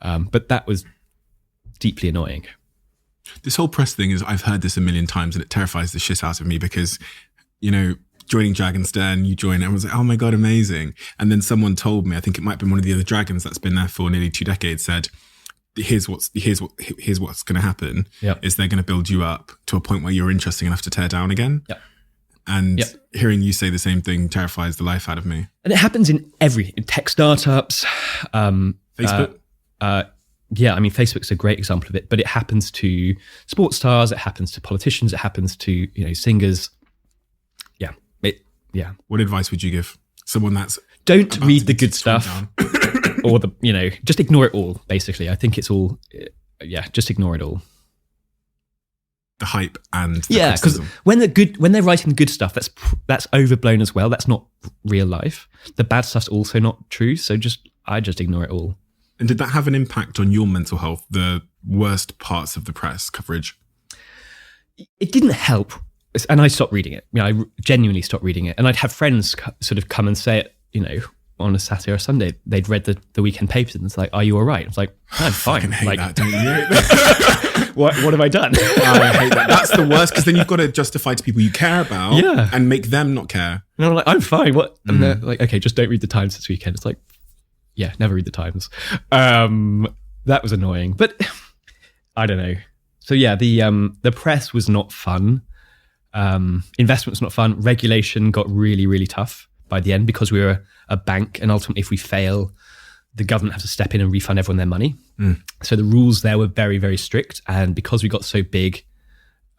But that was deeply annoying. This whole press thing I've heard this a million times, and it terrifies the shit out of me because, joining Dragon's Den, you join, everyone's like, oh my God, amazing. And then someone told me, I think it might have been one of the other dragons that's been there for nearly 2 decades, said, here's what's going to happen. Yep. Is they're going to build you up to a point where you're interesting enough to tear down again. Yep. And hearing you say the same thing terrifies the life out of me. And it happens in tech startups. Facebook? Facebook's a great example of it, but it happens to sports stars, it happens to politicians, it happens to, singers. What advice would you give someone that's don't read the good stuff or just ignore it all, basically. I think it's all, just ignore it all. The hype and the because when they're writing good stuff, that's overblown as well. That's not real life. The bad stuff's also not true. So I just ignore it all. And did that have an impact on your mental health, the worst parts of the press coverage? It didn't help. And I stopped reading it. I genuinely stopped reading it. And I'd have friends sort of come and say it, on a Saturday or Sunday. They'd read the weekend papers and it's like, are you all right? I was like, I'm fine. I hate that, don't you? What have I done? I hate that. That's the worst, because then you've got to justify to people you care about and make them not care. And I'm like, I'm fine. What? And they're like, okay, just don't read the Times this weekend. It's like, never read the Times. That was annoying. But I don't know. So yeah, the press was not fun. Investment was not fun. Regulation got really, really tough by the end because we were a bank, and ultimately if we fail, the government has to step in and refund everyone their money. So the rules there were very, very strict. And because we got so big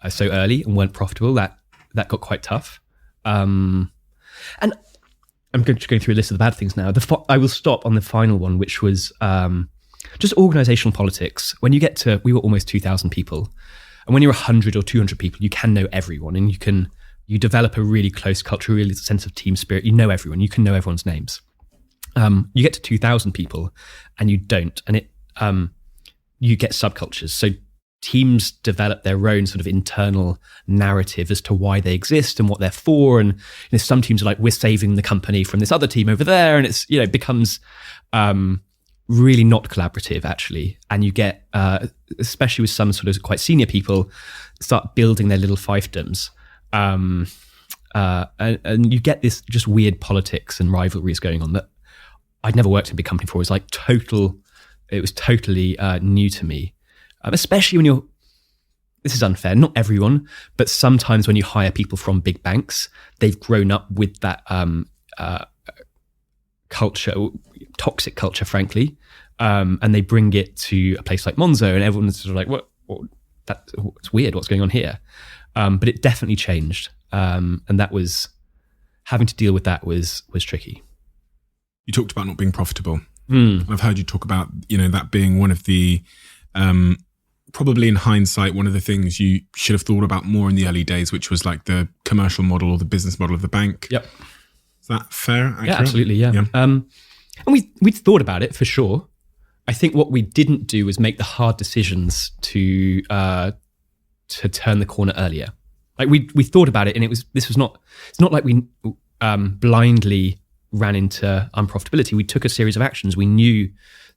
so early and weren't profitable, that got quite tough. And I'm going through a list of the bad things now. I will stop on the final one, which was just organizational politics. When you get to, we were almost 2,000 people. And when you're 100 or 200 people, you can know everyone, and you develop a really close culture, a really sense of team spirit. You know everyone. You can know everyone's names. You get to 2,000 people and you don't, and you get subcultures. So teams develop their own sort of internal narrative as to why they exist and what they're for. And some teams are like, we're saving the company from this other team over there. And it's, it becomes really not collaborative actually. And you get, especially with some sort of quite senior people, start building their little fiefdoms. And you get this just weird politics and rivalries going on that I'd never worked in a big company before. It was totally new to me. Especially when this is unfair, not everyone, but sometimes when you hire people from big banks, they've grown up with that culture, toxic culture, frankly, and they bring it to a place like Monzo, and everyone's sort of like, what it's weird, what's going on here? But it definitely changed, and that was, having to deal with that was tricky. You talked about not being profitable. I've heard you talk about, that being one of the, probably in hindsight, one of the things you should have thought about more in the early days, which was like the commercial model or the business model of the bank. Yep. Is that fair? Accurate? Yeah, absolutely. Yeah. And we'd thought about it for sure. I think what we didn't do was make the hard decisions to turn the corner earlier. Like we thought about it, and it's not like we blindly ran into unprofitability. We took a series of actions. We knew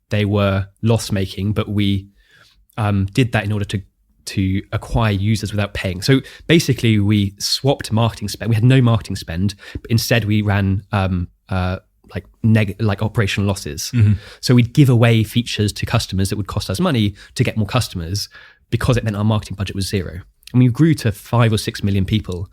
they were loss making, but we did that in order to acquire users without paying. So basically, we swapped marketing spend. We had no marketing spend, but instead we ran like operational losses. So we'd give away features to customers that would cost us money to get more customers, because it meant our marketing budget was zero. And we grew to 5 or 6 million people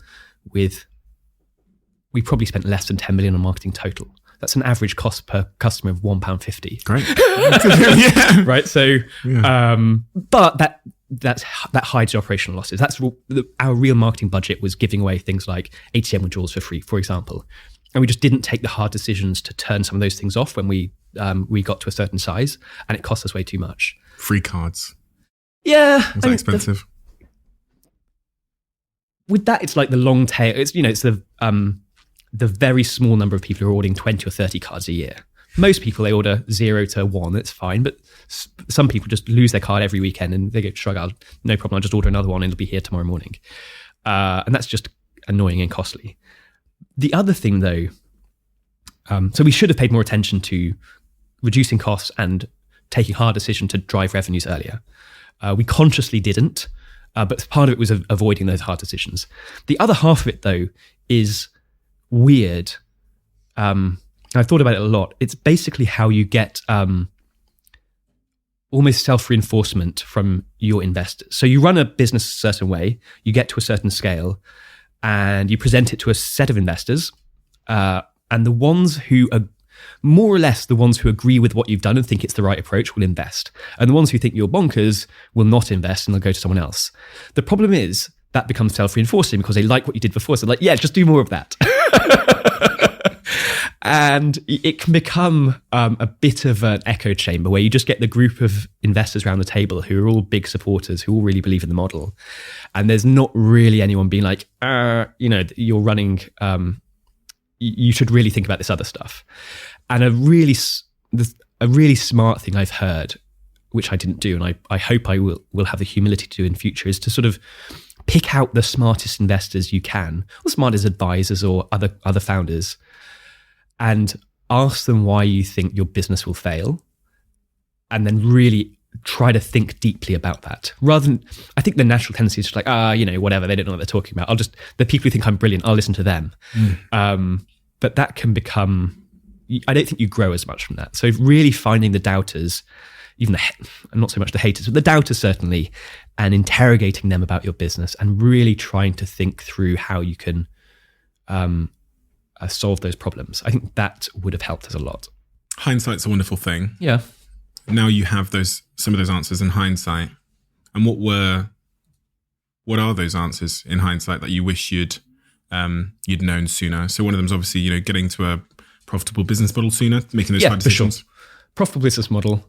we probably spent less than 10 million on marketing total. That's an average cost per customer of £1.50. Great. Yeah. Right. So, but that hides the operational losses. That's our real marketing budget was giving away things like ATM withdrawals for free, for example. And we just didn't take the hard decisions to turn some of those things off when we got to a certain size, and it cost us way too much. Free cards. Yeah. Was that expensive? With that, it's like the long tail. It's the very small number of people who are ordering 20 or 30 cards a year. Most people, they order 0 to 1, that's fine. But some people just lose their card every weekend and they go, shrug, no problem, I'll just order another one and it'll be here tomorrow morning. And that's just annoying and costly. The other thing though, so we should have paid more attention to reducing costs and taking hard decision to drive revenues earlier. We consciously didn't, but part of it was avoiding those hard decisions. The other half of it though is weird. I've thought about it a lot. It's basically how you get almost self-reinforcement from your investors. So you run a business a certain way, you get to a certain scale, and you present it to a set of investors, and the ones who are more or less the ones who agree with what you've done and think it's the right approach will invest. And the ones who think you're bonkers will not invest and they'll go to someone else. The problem is that becomes self-reinforcing because they like what you did before. So they're like, yeah, just do more of that. And it can become a bit of an echo chamber where you just get the group of investors around the table who are all big supporters, who all really believe in the model. And there's not really anyone being like, you're running, you should really think about this other stuff. And a really smart thing I've heard, which I didn't do, and I hope I will have the humility to do in future, is to sort of pick out the smartest investors you can, or smartest advisors or other founders, and ask them why you think your business will fail, and then really try to think deeply about that. Rather than, I think the natural tendency is just like, whatever, they don't know what they're talking about. The people who think I'm brilliant, I'll listen to them. But that can become, I don't think you grow as much from that. So really finding the doubters even not so much the haters, but the doubters certainly, and interrogating them about your business and really trying to think through how you can solve those problems. I think that would have helped us a lot. Hindsight's a wonderful thing. Yeah. Now you have some of those answers in hindsight. And what are those answers in hindsight that you wish you'd known sooner? So one of them is obviously, getting to a profitable business model sooner, making those hard decisions. For sure. Profitable business model,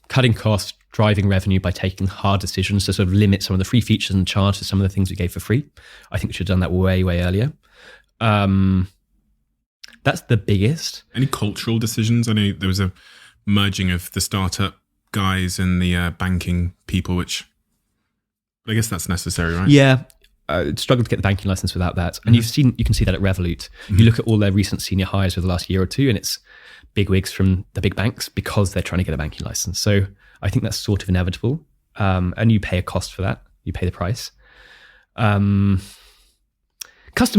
cutting costs, driving revenue by taking hard decisions to sort of limit some of the free features and charge to some of the things we gave for free. I think we should have done that way, way earlier. That's the biggest. Any cultural decisions? I know there was a merging of the startup guys and the banking people, which I guess that's necessary, right? Yeah. Struggled to get the banking license without that. And you can see that at Revolut. You look at all their recent senior hires over the last year or two, and it's big wigs from the big banks because they're trying to get a banking license. So I think that's sort of inevitable. And you pay a cost for that. You pay the price. Customer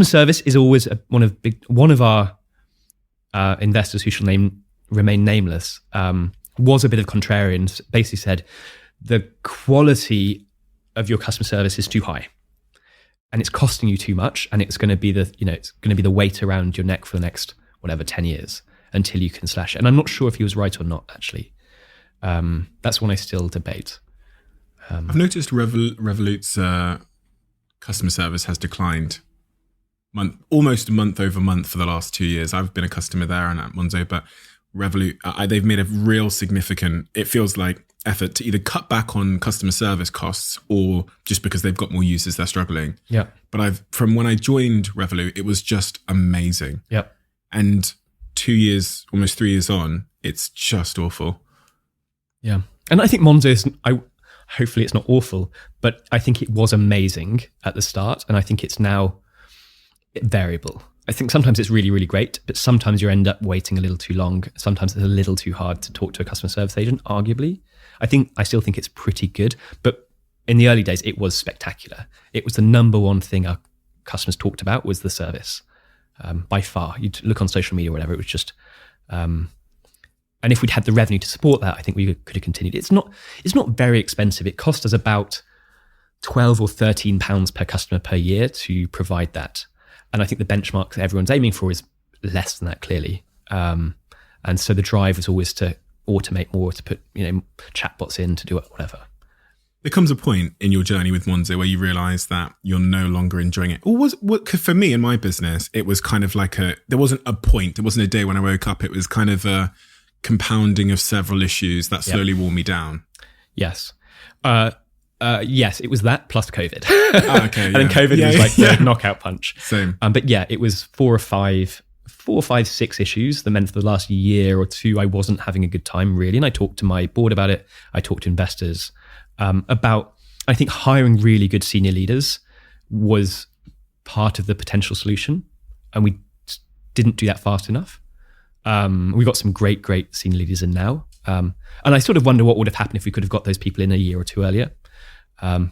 service is always one of our investors who shall remain nameless, was a bit of contrarian, basically said the quality of your customer service is too high and it's costing you too much, and it's going to be the weight around your neck for the next 10 years until you can slash it. And I'm not sure if he was right or not, actually. That's one I still debate. I've noticed Revolut's customer service has declined almost month over month for the last 2 years. I've been a customer there and at Monzo, but Revolut, they've made a real significant, it feels like, effort to either cut back on customer service costs or just because they've got more users, they're struggling. Yeah. But from when I joined Revolut, it was just amazing. Yep. And 2 years, almost 3 years on, it's just awful. Yeah. And I think Monzo hopefully it's not awful, but I think it was amazing at the start. And I think it's now variable. I think sometimes it's really, really great, but sometimes you end up waiting a little too long. Sometimes it's a little too hard to talk to a customer service agent, arguably. I still think it's pretty good, but in the early days, it was spectacular. It was the number one thing our customers talked about was the service, by far. You'd look on social media or whatever, it was just, and if we'd had the revenue to support that, I think we could have continued. It's not very expensive. It cost us about £12 or £13 per customer per year to provide that. And I think the benchmark that everyone's aiming for is less than that, clearly. And so the drive is always to automate more, to put chatbots in, to do whatever. There comes a point in your journey with Monzo where you realise that you're no longer enjoying it. Or for me in my business, it was kind of like there wasn't a point. It wasn't a day when I woke up. It was kind of a compounding of several issues that slowly wore me down. Yes. Yes, it was that plus COVID. Okay, and then COVID was like the knockout punch. Same. But yeah, it was 4 or 5, 6 issues that meant for the last year or two, I wasn't having a good time really. And I talked to my board about it. I talked to investors about, I think hiring really good senior leaders was part of the potential solution. And we didn't do that fast enough. We got some great senior leaders in now. And I sort of wonder what would have happened if we could have got those people in a year or two earlier.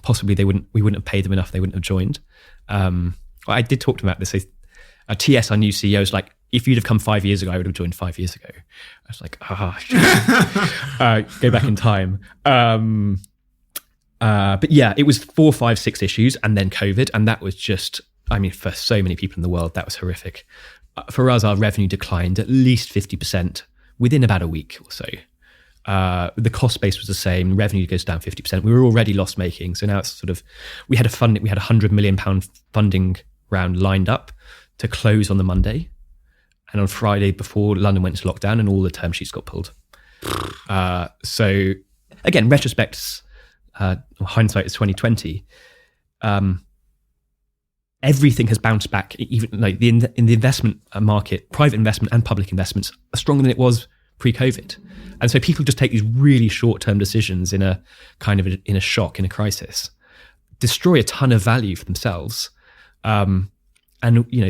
Possibly we wouldn't have paid them enough. They wouldn't have joined. I did talk to them about this. TS, our new CEO, is like, if you'd have come 5 years ago, I would have joined 5 years ago. I was like, go back in time. But yeah, it was 4, 5, 6 issues and then COVID. And that was just, for so many people in the world, that was horrific. For us, our revenue declined at least 50% within about a week or so. The cost base was the same. Revenue goes down 50%. We were already loss making. So now it's sort of, we had £100 million funding round lined up to close on the Monday. And on Friday before London went into lockdown and all the term sheets got pulled. So again, retrospect, hindsight is 2020. Everything has bounced back, even like in the investment market, private investment and public investments are stronger than it was pre-COVID. And so people just take these really short-term decisions in a kind of in a shock, in a crisis, destroy a ton of value for themselves. And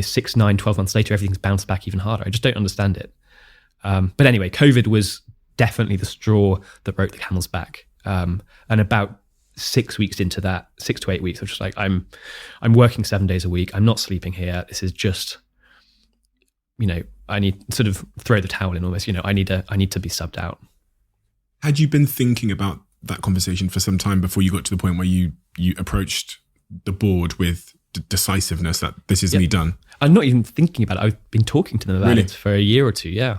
6, 9, 12 months later, everything's bounced back even harder. I just don't understand it. But anyway, COVID was definitely the straw that broke the camel's back. And about 6 weeks into that, 6 to 8 weeks, I was just like, I'm working 7 days a week. I'm not sleeping here. This is just, I need to sort of throw the towel in almost. I need to be subbed out. Had you been thinking about that conversation for some time before you got to the point where you approached the board with decisiveness that this is me done? I'm not even thinking about it. I've been talking to them about it for a year or two. Yeah.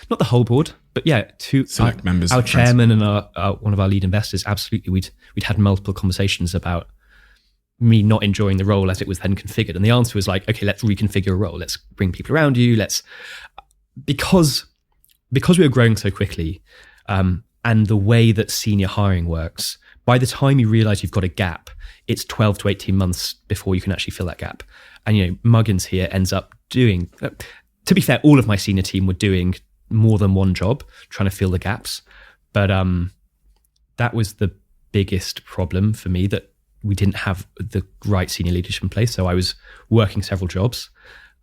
Not the whole board, but yeah, two select members. Our chairman and our one of our lead investors, absolutely. We'd had multiple conversations about me not enjoying the role as it was then configured. And the answer was like, okay, let's reconfigure a role. Let's bring people around you. Because we were growing so quickly, and the way that senior hiring works, by the time you realize you've got a gap, it's 12 to 18 months before you can actually fill that gap. And, Muggins here ends up doing, to be fair, all of my senior team were doing more than one job, trying to fill the gaps. But that was the biggest problem for me, that we didn't have the right senior leadership in place. So I was working several jobs.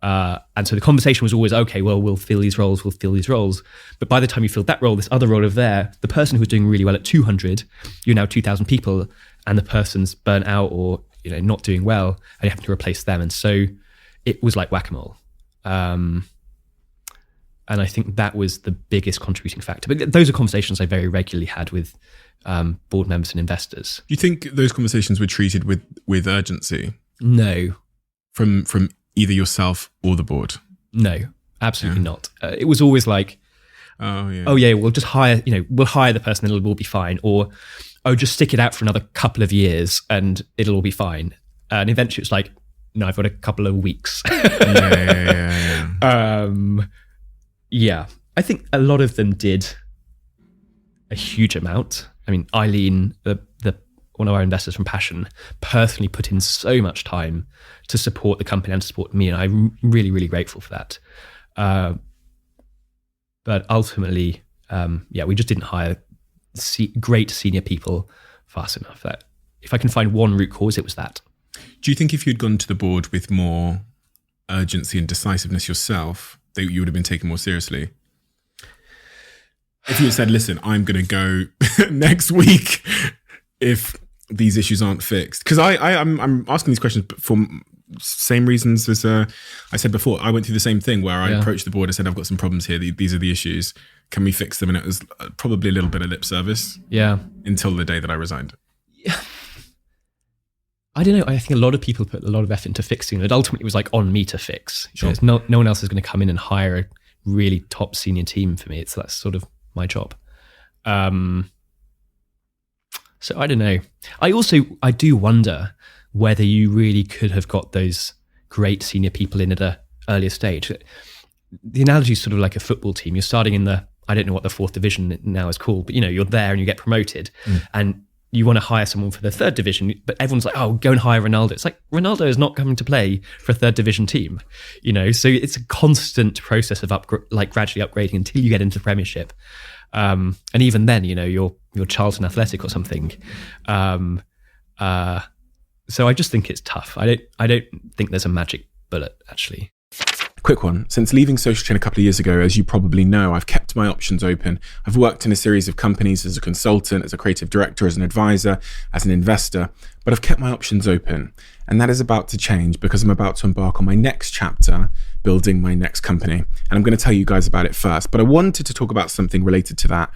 And so the conversation was always, okay, well, we'll fill these roles. But by the time you filled that role, this other role over there, the person who was doing really well at 200, you're now 2,000 people, and the person's burnt out or, not doing well, and you have to replace them. And so it was like whack-a-mole. And I think that was the biggest contributing factor. But those are conversations I very regularly had with board members and investors. Do you think those conversations were treated with urgency? No. From either yourself or the board? No, absolutely not. It was always like, oh yeah, we'll just hire, we'll hire the person and it'll all be fine. Or, just stick it out for another couple of years and it'll all be fine. And eventually it's like, no, I've got a couple of weeks. Yeah. I think a lot of them did a huge amount. I mean, Eileen, one of our investors from Passion, personally put in so much time to support the company and to support me, and I'm really, really grateful for that. But ultimately, we just didn't hire great senior people fast enough. That if I can find one root cause, it was that. Do you think if you'd gone to the board with more urgency and decisiveness yourself, that you would have been taken more seriously? If you had said, listen, I'm going to go next week if these issues aren't fixed. Because I'm asking these questions for same reasons as I said before. I went through the same thing where I approached the board and said, I've got some problems here. These are the issues. Can we fix them? And it was probably a little bit of lip service. Yeah. Until the day that I resigned. Yeah. I don't know. I think a lot of people put a lot of effort into fixing it. Ultimately, it was like on me to fix. Sure. No one else is going to come in and hire a really top senior team for me. That's sort of my job. So I don't know. I do wonder whether you really could have got those great senior people in at an earlier stage. The analogy is sort of like a football team. You're starting in I don't know what the 4th division now is called, but you're there and you get promoted and you want to hire someone for the 3rd division, but everyone's like, oh, go and hire Ronaldo. It's like, Ronaldo is not coming to play for a 3rd division team, so it's a constant process of gradually upgrading until you get into the Premiership. And even then, you're Charlton Athletic or something. So I just think it's tough. I don't think there's a magic bullet, actually. Quick one. Since leaving Social Chain a couple of years ago, as you probably know, I've kept my options open. I've worked in a series of companies as a consultant, as a creative director, as an advisor, as an investor, but I've kept my options open. And that is about to change because I'm about to embark on my next chapter, building my next company. And I'm going to tell you guys about it first, but I wanted to talk about something related to that.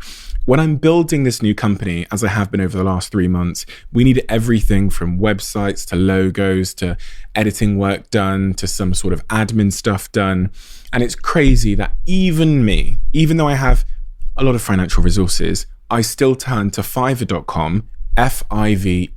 When I'm building this new company, as I have been over the last 3 months, we need everything from websites to logos to editing work done to some sort of admin stuff done. And it's crazy that even me, even though I have a lot of financial resources, I still turn to Fiverr.com, Fiverr.com,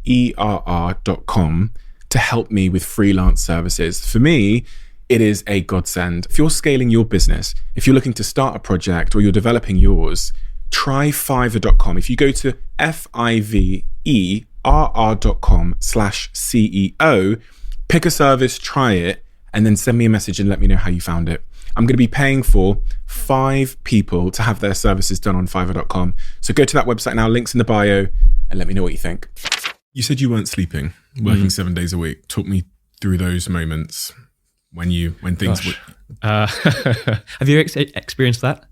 to help me with freelance services. For me, it is a godsend. If you're scaling your business, if you're looking to start a project or you're developing yours, try Fiverr.com. If you go to fiverr.com/CEO, pick a service, try it, and then send me a message and let me know how you found it. I'm going to be paying for 5 people to have their services done on Fiverr.com. So go to that website now, links in the bio, and let me know what you think. You said you weren't sleeping, working 7 days a week. Talk me through those moments when things were... Have you experienced that?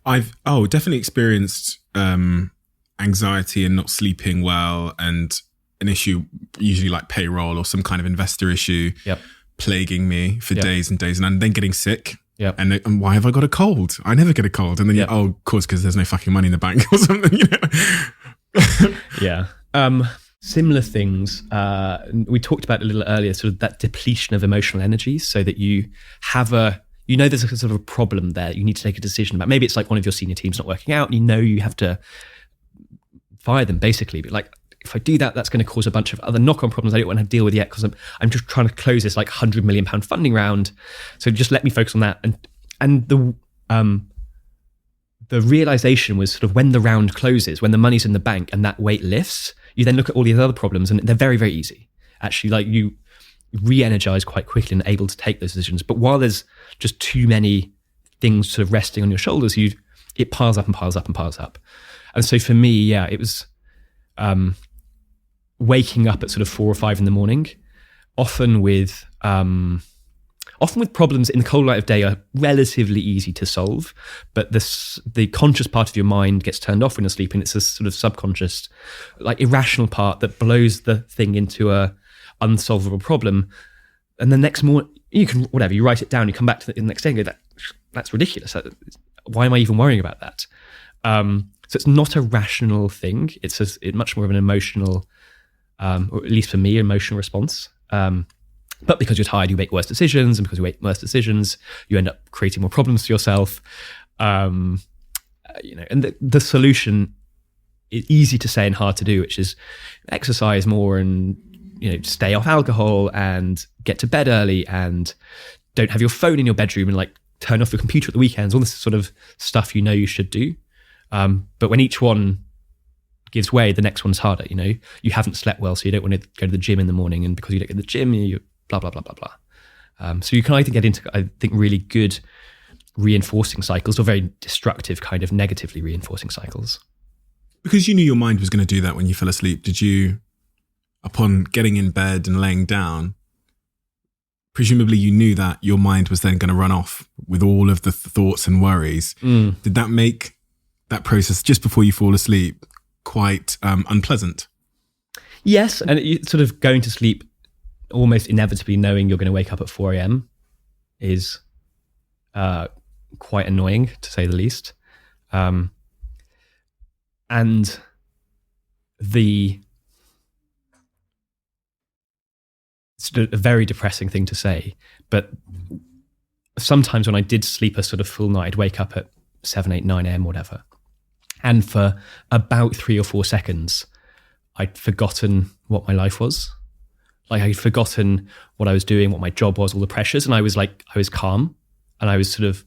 I've definitely experienced anxiety and not sleeping well, and an issue usually like payroll or some kind of investor issue plaguing me for days and days, and then getting sick Yeah. And why have I got a cold? I never get a cold. And then of course, because there's no fucking money in the bank or something, Yeah. Similar things. We talked about a little earlier, sort of that depletion of emotional energy, so that you have there's a sort of a problem there you need to take a decision about. Maybe it's like one of your senior teams not working out, and you have to fire them, basically. But like, if I do that, that's going to cause a bunch of other knock-on problems I don't want to deal with yet, because I'm just trying to close this like £100 million funding round. So just let me focus on that. And the realization was sort of when the round closes, when the money's in the bank and that weight lifts, you then look at all these other problems, and they're very, very easy. Actually, like, you re-energize quite quickly and able to take those decisions. But while there's just too many things sort of resting on your shoulders, it piles up and piles up and piles up. And so for me, it was waking up at sort of 4 or 5 in the morning, often with problems in the cold light of day are relatively easy to solve, but the conscious part of your mind gets turned off when you're sleeping. It's a sort of subconscious, like, irrational part that blows the thing into a unsolvable problem. And the next morning, you write it down, you come back to it the next day and go, that's ridiculous. Why am I even worrying about that? So it's not a rational thing. It's much more of an emotional, or at least for me, emotional response. But because you're tired, you make worse decisions, and because you make worse decisions, you end up creating more problems for yourself. And the solution is easy to say and hard to do, which is exercise more and stay off alcohol and get to bed early and don't have your phone in your bedroom and like turn off your computer at the weekends. All this sort of stuff you should do. But when each one gives way, the next one's harder. You haven't slept well, so you don't want to go to the gym in the morning, and because you don't go to the gym, you blah blah blah blah blah. So you can either get into, I think, really good reinforcing cycles, or very destructive kind of negatively reinforcing cycles. Because you knew your mind was going to do that when you fell asleep, did you, upon getting in bed and laying down, presumably you knew that your mind was then going to run off with all of the thoughts and worries. Did that make that process just before you fall asleep quite unpleasant? Yes, and you sort of going to sleep almost inevitably knowing you're going to wake up at 4 a.m. is quite annoying, to say the least. And it's a very depressing thing to say, but sometimes when I did sleep a sort of full night, I'd wake up at 7, 8, 9 a.m., whatever. And for about 3 or 4 seconds, I'd forgotten what my life was. Like, I'd forgotten what I was doing, what my job was, all the pressures. And I was calm, and I was sort of,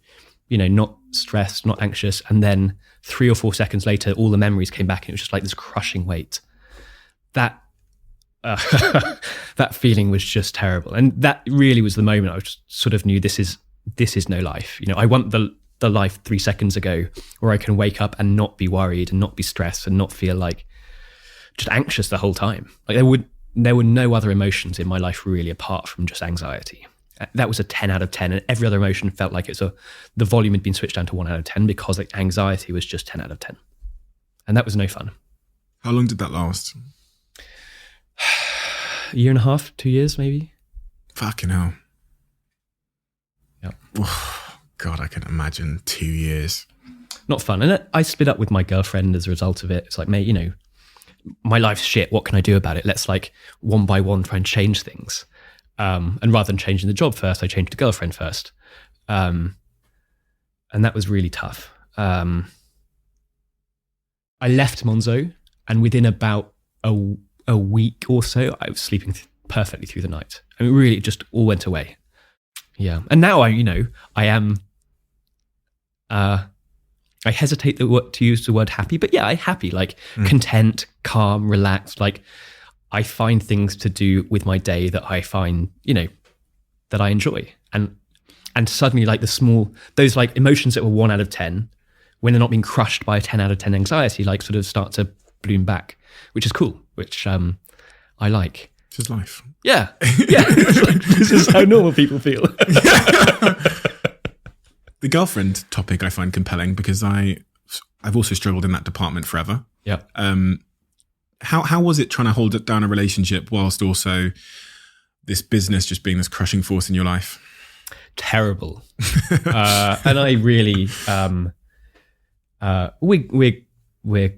not stressed, not anxious. And then 3 or 4 seconds later, all the memories came back, and it was just like this crushing weight. That that feeling was just terrible. And that really was the moment I just sort of knew this is no life. I want the life 3 seconds ago where I can wake up and not be worried and not be stressed and not feel like just anxious the whole time. Like, there were no other emotions in my life really apart from just anxiety. That was a 10 out of 10, and every other emotion felt like the volume had been switched down to 1 out of 10, because like anxiety was just 10 out of 10. And that was no fun. How long did that last? A year and a half, 2 years maybe. Fucking hell. Yeah. Oh, God, I can imagine 2 years. Not fun. And I split up with my girlfriend as a result of it. It's like, mate, my life's shit. What can I do about it? Let's like one by one try and change things. And rather than changing the job first, I changed the girlfriend first. And that was really tough. I left Monzo, and within about a week or so, I was sleeping perfectly through the night. I mean, really, it just all went away. Yeah. And now I am, I hesitate to use the word happy, but yeah, I'm happy, like content, calm, relaxed. Like, I find things to do with my day that I find, that I enjoy. And suddenly, like, those like emotions that were 1 out of 10, when they're not being crushed by a 10 out of 10 anxiety, like, sort of start to bloom back, which is cool, which I like. This is life. Yeah. Yeah. This is how normal people feel. The girlfriend topic I find compelling, because I've also struggled in that department forever. Yeah. How was it trying to hold it down a relationship whilst also this business just being this crushing force in your life? terrible. And I really, we're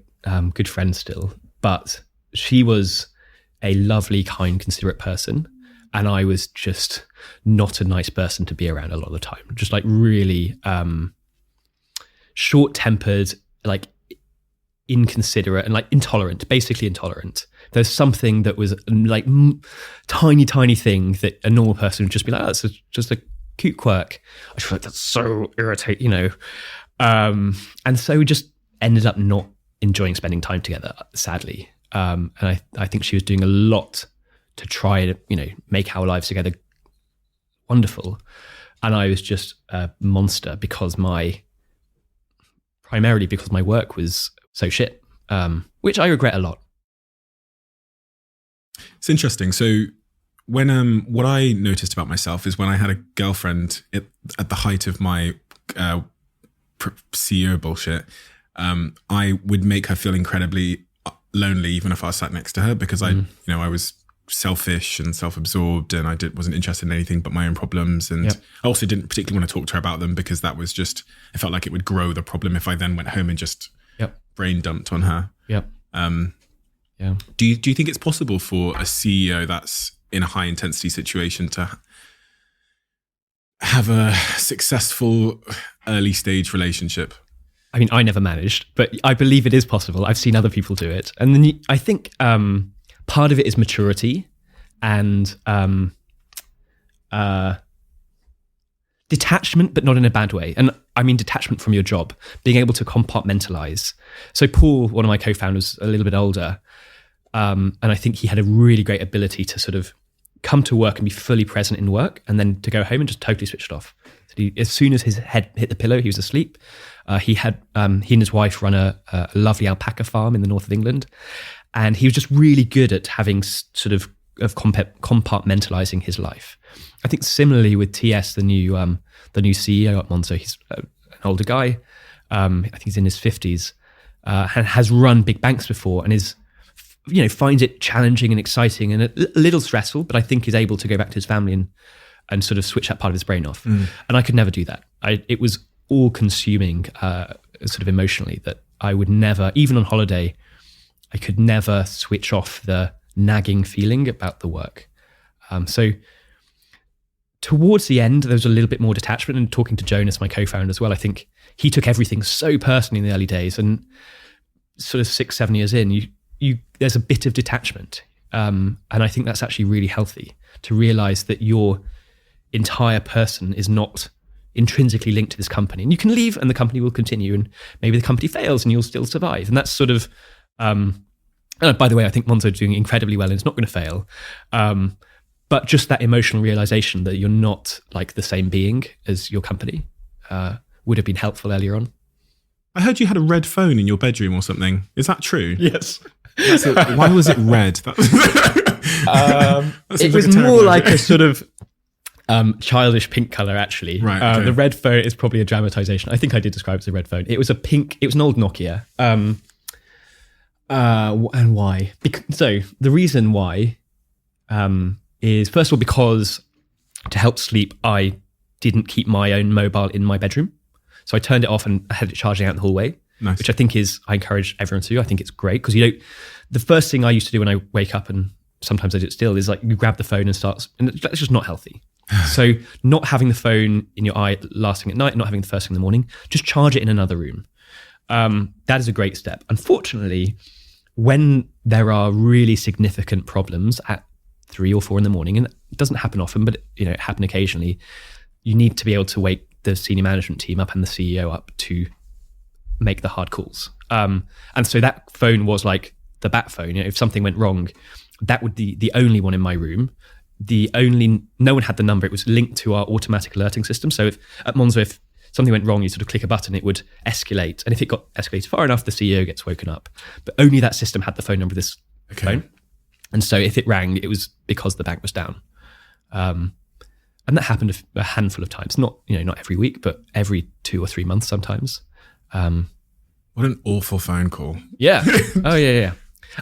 good friends still, but she was a lovely, kind, considerate person. And I was just not a nice person to be around a lot of the time. Just like really short-tempered, like inconsiderate and like intolerant, basically intolerant. There's something that was like tiny thing that a normal person would just be like, oh, that's just a cute quirk. I feel like that's so irritating, you know. And so we just ended up not enjoying spending time together, sadly. And I think she was doing a lot to try to, you know, make our lives together wonderful. And I was just a monster primarily because my work was so shit, which I regret a lot. It's interesting. So when what I noticed about myself is when I had a girlfriend at the height of my CEO bullshit, I would make her feel incredibly lonely, even if I was sat next to her, because I was selfish and self-absorbed, and I wasn't interested in anything but my own problems. And I also didn't particularly want to talk to her about them, because that was just, I felt like it would grow the problem if I then went home and just brain dumped on her. Do you think it's possible for a CEO that's in a high intensity situation to have a successful early stage relationship? I mean, I never managed, but I believe it is possible. I've seen other people do it. And then I think part of it is maturity and detachment, but not in a bad way. And I mean detachment from your job, being able to compartmentalize. So Paul, one of my co-founders, a little bit older, and I think he had a really great ability to sort of come to work and be fully present in work, and then to go home and just totally switch it off. So as soon as his head hit the pillow, he was asleep. He and his wife run a lovely alpaca farm in the north of England. And he was just really good at having sort of compartmentalizing his life. I think similarly with TS, the new CEO at Monzo, he's an older guy. I think he's in his 50s, has run big banks before, and finds it challenging and exciting and a little stressful, but I think is able to go back to his family and sort of switch that part of his brain off. And I could never do that. It was all consuming, sort of emotionally, that I would never, even on holiday, I could never switch off the nagging feeling about the work. So towards the end, there was a little bit more detachment, and talking to Jonas, my co-founder as well, I think he took everything so personally in the early days, and sort of 6-7 years in, there's a bit of detachment. And I think that's actually really healthy, to realize that your entire person is not intrinsically linked to this company. And you can leave and the company will continue, and maybe the company fails and you'll still survive. And that's sort of, by the way, I think Monzo is doing incredibly well and it's not going to fail. But just that emotional realization that you're not like the same being as your company would have been helpful earlier on. I heard you had a red phone in your bedroom or something. Is that true? Yes. Why was it red? It was more like a sort of childish pink color, actually. Right. Okay. The red phone is probably a dramatization. I think I did describe it as a red phone. It was it was an old Nokia. And why? So the reason why is, first of all, because to help sleep, I didn't keep my own mobile in my bedroom. So I turned it off and I had it charging out in the hallway. Nice. Which I think I encourage everyone to do. I think it's great because the first thing I used to do when I wake up, and sometimes I do it still, is like you grab the phone and and that's just not healthy. So not having the phone in your eye last thing at night, not having the first thing in the morning, just charge it in another room. That is a great step. Unfortunately, when there are really significant problems at 3 or 4 in the morning, and it doesn't happen often, but it happened occasionally, you need to be able to wake the senior management team up and the CEO up to make the hard calls. And so that phone was like the bat phone. If something went wrong, that would be the only one in my room. No one had the number. It was linked to our automatic alerting system. So at Monzo, if something went wrong, you sort of click a button, it would escalate. And if it got escalated far enough, the CEO gets woken up. But only that system had the phone number of this phone. And so if it rang, it was because the bank was down. And that happened a handful of times. Not every week, but every 2 or 3 months sometimes. What an awful phone call. Yeah. Oh, yeah.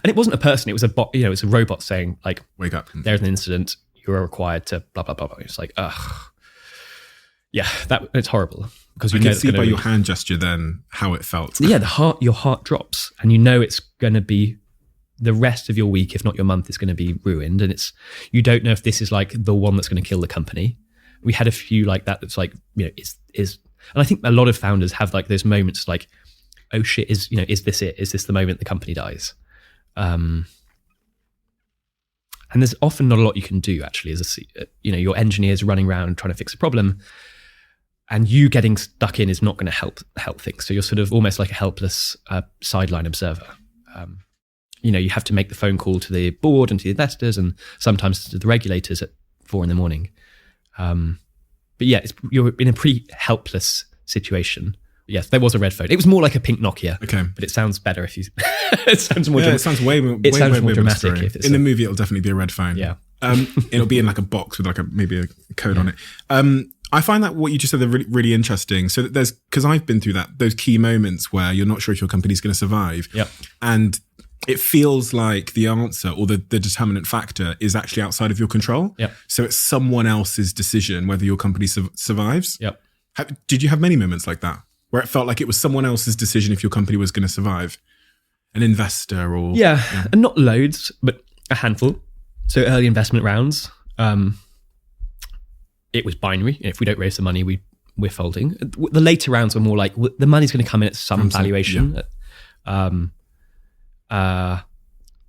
And it wasn't a person, it was a bot, it was a robot saying, like, wake up. There's an incident, you are required to blah, blah, blah, blah. It's like, ugh. Yeah, it's horrible because I you know can it's see gonna by be, your hand gesture then how it felt. yeah, your heart drops, and you know it's going to be the rest of your week, if not your month, is going to be ruined. And you don't know if this is like the one that's going to kill the company. We had a few like that. That's like, you know, is, and I think a lot of founders have like those moments like, oh shit, is this it? Is this the moment the company dies? And there's often not a lot you can do actually as your engineers running around trying to fix a problem, and you getting stuck in is not going to help things. So you're sort of almost like a helpless sideline observer. You have to make the phone call to the board and to the investors and sometimes to the regulators at 4 a.m. But yeah, you're in a pretty helpless situation. Yes, there was a red phone. It was more like a pink Nokia. Okay. But it sounds better if you... it sounds more... it sounds way more dramatic. If it's in the movie, it'll definitely be a red phone. Yeah. It'll be in like a box with like maybe a code on it. I find that what you just said are really, really interesting. So that because I've been through those key moments where you're not sure if your company's going to survive. Yep. And it feels like the answer or the determinant factor is actually outside of your control. Yep. So it's someone else's decision whether your company survives. Yep. Did you have many moments like that where it felt like it was someone else's decision if your company was going to survive? An investor or... Yeah, and not loads, but a handful. So early investment rounds, it was binary. If we don't raise the money, we're folding. The later rounds were more like the money's going to come in at some valuation. Yeah.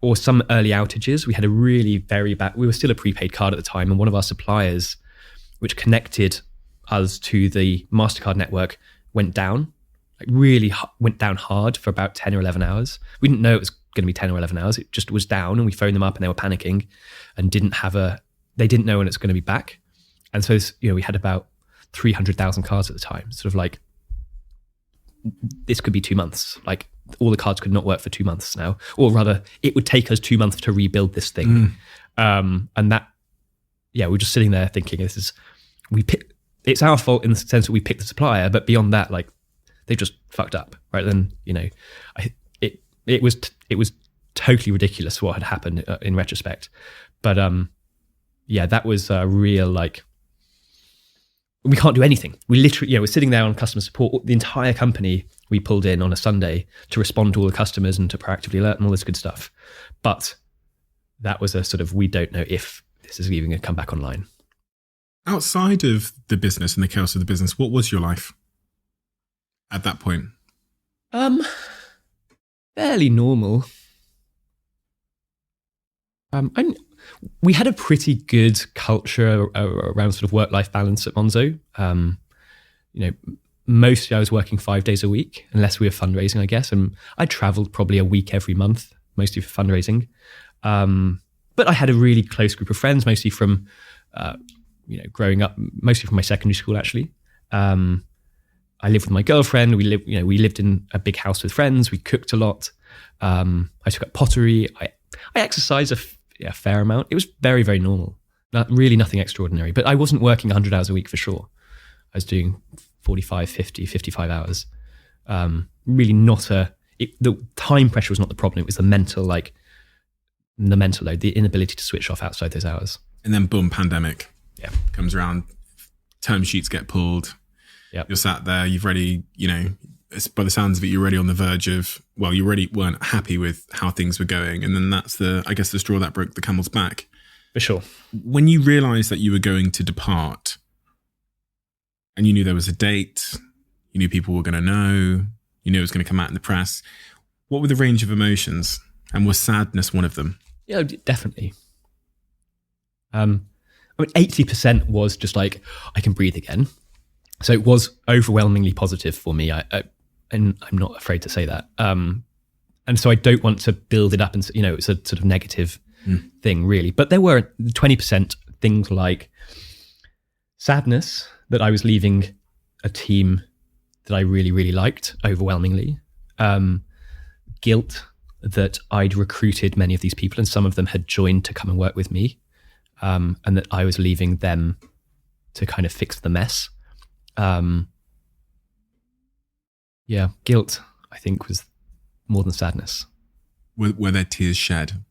Or some early outages. We had a really very bad... We were still a prepaid card at the time, and one of our suppliers, which connected us to the MasterCard network, went down. Like really went down hard for about 10 or 11 hours. We didn't know it was going to be 10 or 11 hours. It just was down, and we phoned them up and they were panicking and they didn't know when it's going to be back. And so, we had about 300,000 cards at the time. Sort of like, this could be 2 months. Like all the cards could not work for 2 months now, or rather it would take us 2 months to rebuild this thing. And that, we're just sitting there thinking it's our fault in the sense that we picked the supplier, but beyond that, like they just fucked up, right? Then, it was totally ridiculous what had happened in retrospect. But that was a real, like, we can't do anything. We literally, we're sitting there on customer support. The entire company we pulled in on a Sunday to respond to all the customers and to proactively alert and all this good stuff. But that was a sort of, we don't know if this is even going to come back online. Outside of the business and the chaos of the business, what was your life at that point? Fairly normal. We had a pretty good culture around sort of work-life balance at Monzo. Mostly I was working 5 days a week, unless we were fundraising, I guess. And I traveled probably a week every month, mostly for fundraising. But I had a really close group of friends, mostly from, growing up, mostly from my secondary school, actually. I lived with my girlfriend. We lived in a big house with friends. We cooked a lot. I took up pottery. I exercised a fair amount. It was very, very normal. Really nothing extraordinary. But I wasn't working 100 hours a week for sure. I was doing 45, 50, 55 hours. Really not the time pressure was not the problem. It was the mental load, the inability to switch off outside those hours. And then boom, pandemic. Yeah. Comes around, term sheets get pulled. Yep. You're sat there, you've already, by the sounds of it, you're already on the verge of, you already weren't happy with how things were going. And then that's the straw that broke the camel's back. For sure. When you realized that you were going to depart and you knew there was a date, you knew people were going to know, you knew it was going to come out in the press, what were the range of emotions? And was sadness one of them? Yeah, definitely. 80% was just like, I can breathe again. So it was overwhelmingly positive for me. And I'm not afraid to say that. And so I don't want to build it up and, it's a sort of negative thing really. But there were 20% things like sadness that I was leaving a team that I really, really liked overwhelmingly. Guilt that I'd recruited many of these people and some of them had joined to come and work with me. And that I was leaving them to kind of fix the mess. Guilt, I think, was more than sadness. Were there tears shed?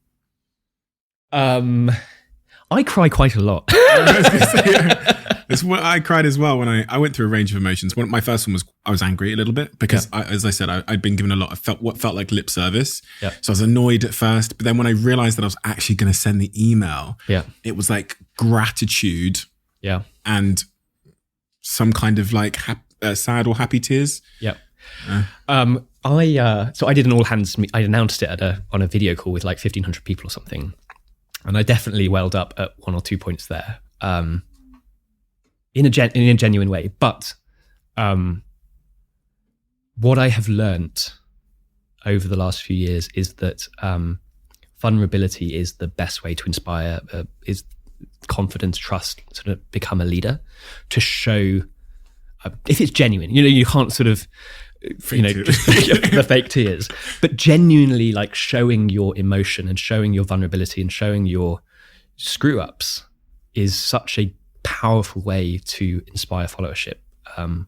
I cry quite a lot. I was gonna say, it's what I cried as well when I went through a range of emotions. My first one was I was angry a little bit because, as I said, I'd been given a lot of what felt like lip service. Yeah. So I was annoyed at first, but then when I realized that I was actually going to send the email, it was like gratitude, and some kind of like sad or happy tears. Yeah. So I did an all hands. I announced it on a video call with like 1,500 people or something, and I definitely welled up at 1 or 2 points there. In a genuine way. But what I have learnt over the last few years is that vulnerability is the best way to inspire, is confidence, trust, sort of become a leader, to show if it's genuine. You can't sort of, just the fake tears, but genuinely like showing your emotion and showing your vulnerability and showing your screw ups is such a powerful way to inspire followership. And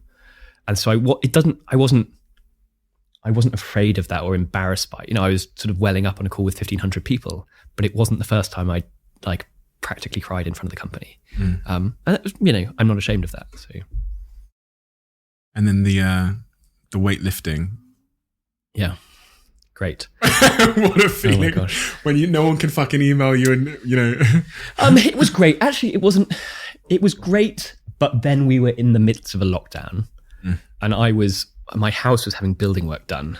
so I wasn't afraid of that or embarrassed by it. I was sort of welling up on a call with 1,500 people, but it wasn't the first time I like practically cried in front of the company. And it was, I'm not ashamed of that. So, and then the weightlifting. Yeah. Great. What a feeling. Oh my gosh. When no one can fucking email you and, It was great. Actually, it was great, but then we were in the midst of a lockdown and my house was having building work done.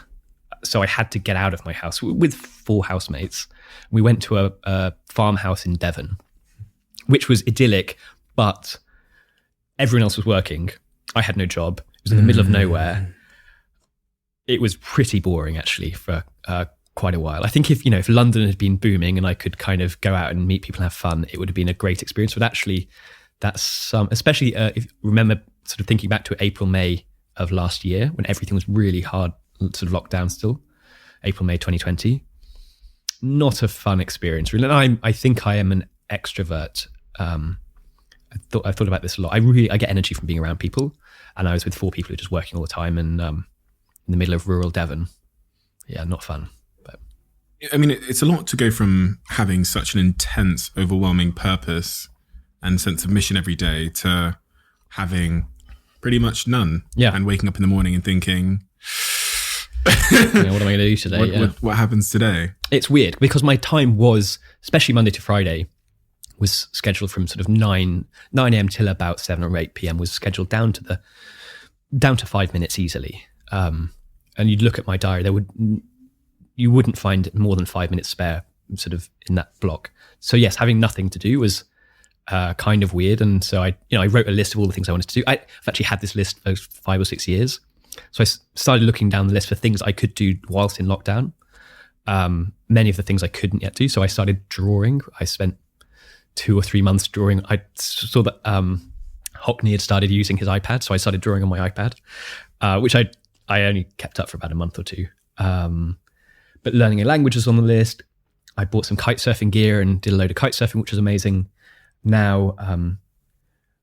So I had to get out of my house with 4 housemates. We went to a farmhouse in Devon, which was idyllic, but everyone else was working. I had no job. It was in the middle of nowhere. It was pretty boring actually for quite a while. I think if London had been booming and I could kind of go out and meet people and have fun, it would have been a great experience. But actually, that's especially if you remember sort of thinking back to April, May of last year when everything was really hard, sort of locked down still. April, May 2020. Not a fun experience really. And I think I am an extrovert. I've thought about this a lot. I get energy from being around people, and I was with 4 people who were just working all the time and in the middle of rural Devon. Yeah, not fun. But I mean, it's a lot to go from having such an intense, overwhelming purpose and sense of mission every day to having pretty much none. Yeah. And waking up in the morning and thinking, what am I going to do today? What happens today? It's weird because my time was, especially Monday to Friday, was scheduled from sort of 9 a.m. till about 7 or 8 p.m. was scheduled down to 5 minutes easily. And you'd look at my diary, you wouldn't find more than 5 minutes spare sort of in that block. So yes, having nothing to do was kind of weird. And so I wrote a list of all the things I wanted to do. I've actually had this list for 5 or 6 years. So I started looking down the list for things I could do whilst in lockdown. Many of the things I couldn't yet do. So I started drawing. I spent 2 or 3 months drawing. I saw that Hockney had started using his iPad. So I started drawing on my iPad, which I only kept up for about a month or 2. But learning a language was on the list. I bought some kite surfing gear and did a load of kite surfing, which was amazing. Now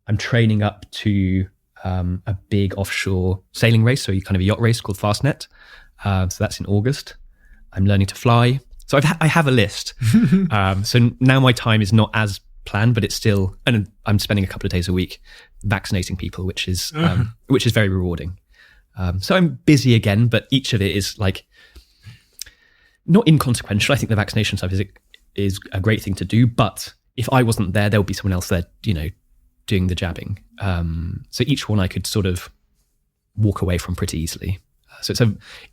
I'm training up to a big offshore sailing race, so kind of a yacht race called Fastnet. So that's in August. I'm learning to fly. So I have a list. So now my time is not as planned, but it's still, and I'm spending a couple of days a week vaccinating people, which is very rewarding. So I'm busy again, but each of it is like not inconsequential. I think the vaccination stuff is a great thing to do, but if I wasn't there, there would be someone else there, doing the jabbing. So each one I could sort of walk away from pretty easily. So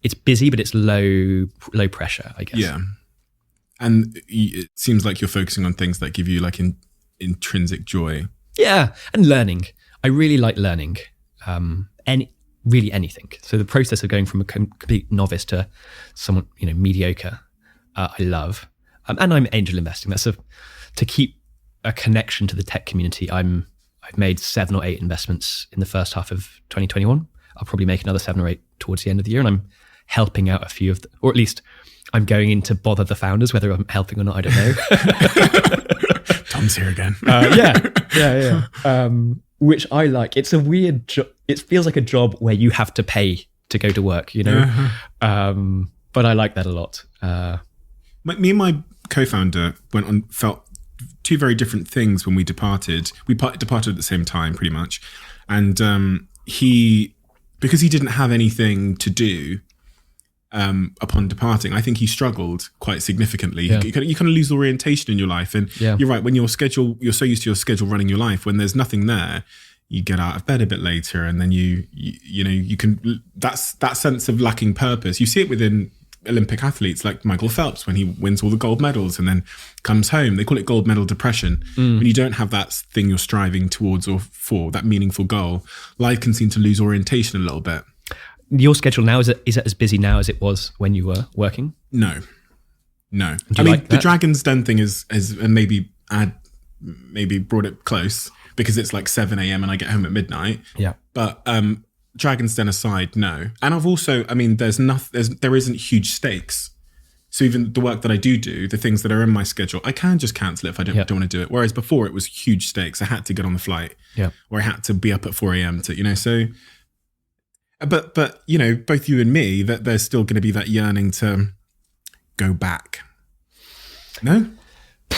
it's busy, but it's low pressure, I guess. Yeah. And it seems like you're focusing on things that give you like intrinsic joy. Yeah. And learning. I really like learning. Really anything. So the process of going from a complete novice to someone, mediocre, I love. And I'm angel investing. That's to keep a connection to the tech community. I've made 7 or 8 investments in the first half of 2021. I'll probably make another 7 or 8 towards the end of the year. And I'm helping out a few of or at least I'm going in to bother the founders. Whether I'm helping or not, I don't know. Tom's here again. Yeah. Which I like. It's a weird job. It feels like a job where you have to pay to go to work, But I like that a lot. Me and my co-founder felt two very different things when we departed. We departed at the same time, pretty much. And because he didn't have anything to do upon departing, I think he struggled quite significantly. Yeah. You kind of lose orientation in your life. And you're right, when you're so used to your schedule running your life, when there's nothing there, you get out of bed a bit later, and then you can, that's that sense of lacking purpose. You see it within Olympic athletes like Michael Phelps when he wins all the gold medals and then comes home. They call it gold medal depression. When you don't have that thing you're striving towards or for, that meaningful goal, life can seem to lose orientation a little bit. Your schedule now, is it as busy now as it was when you were working? No. I mean, like the Dragon's Den thing is maybe brought it close because it's like 7 a.m. and I get home at midnight. Yeah. But Dragon's Den aside, no. And I've also, there isn't huge stakes. So even the work that I do, the things that are in my schedule, I can just cancel it if I don't want to do it. Whereas before it was huge stakes. I had to get on the flight. Yeah. Or I had to be up at 4 a.m. to, so. But both you and me, that there's still going to be that yearning to go back. No? Do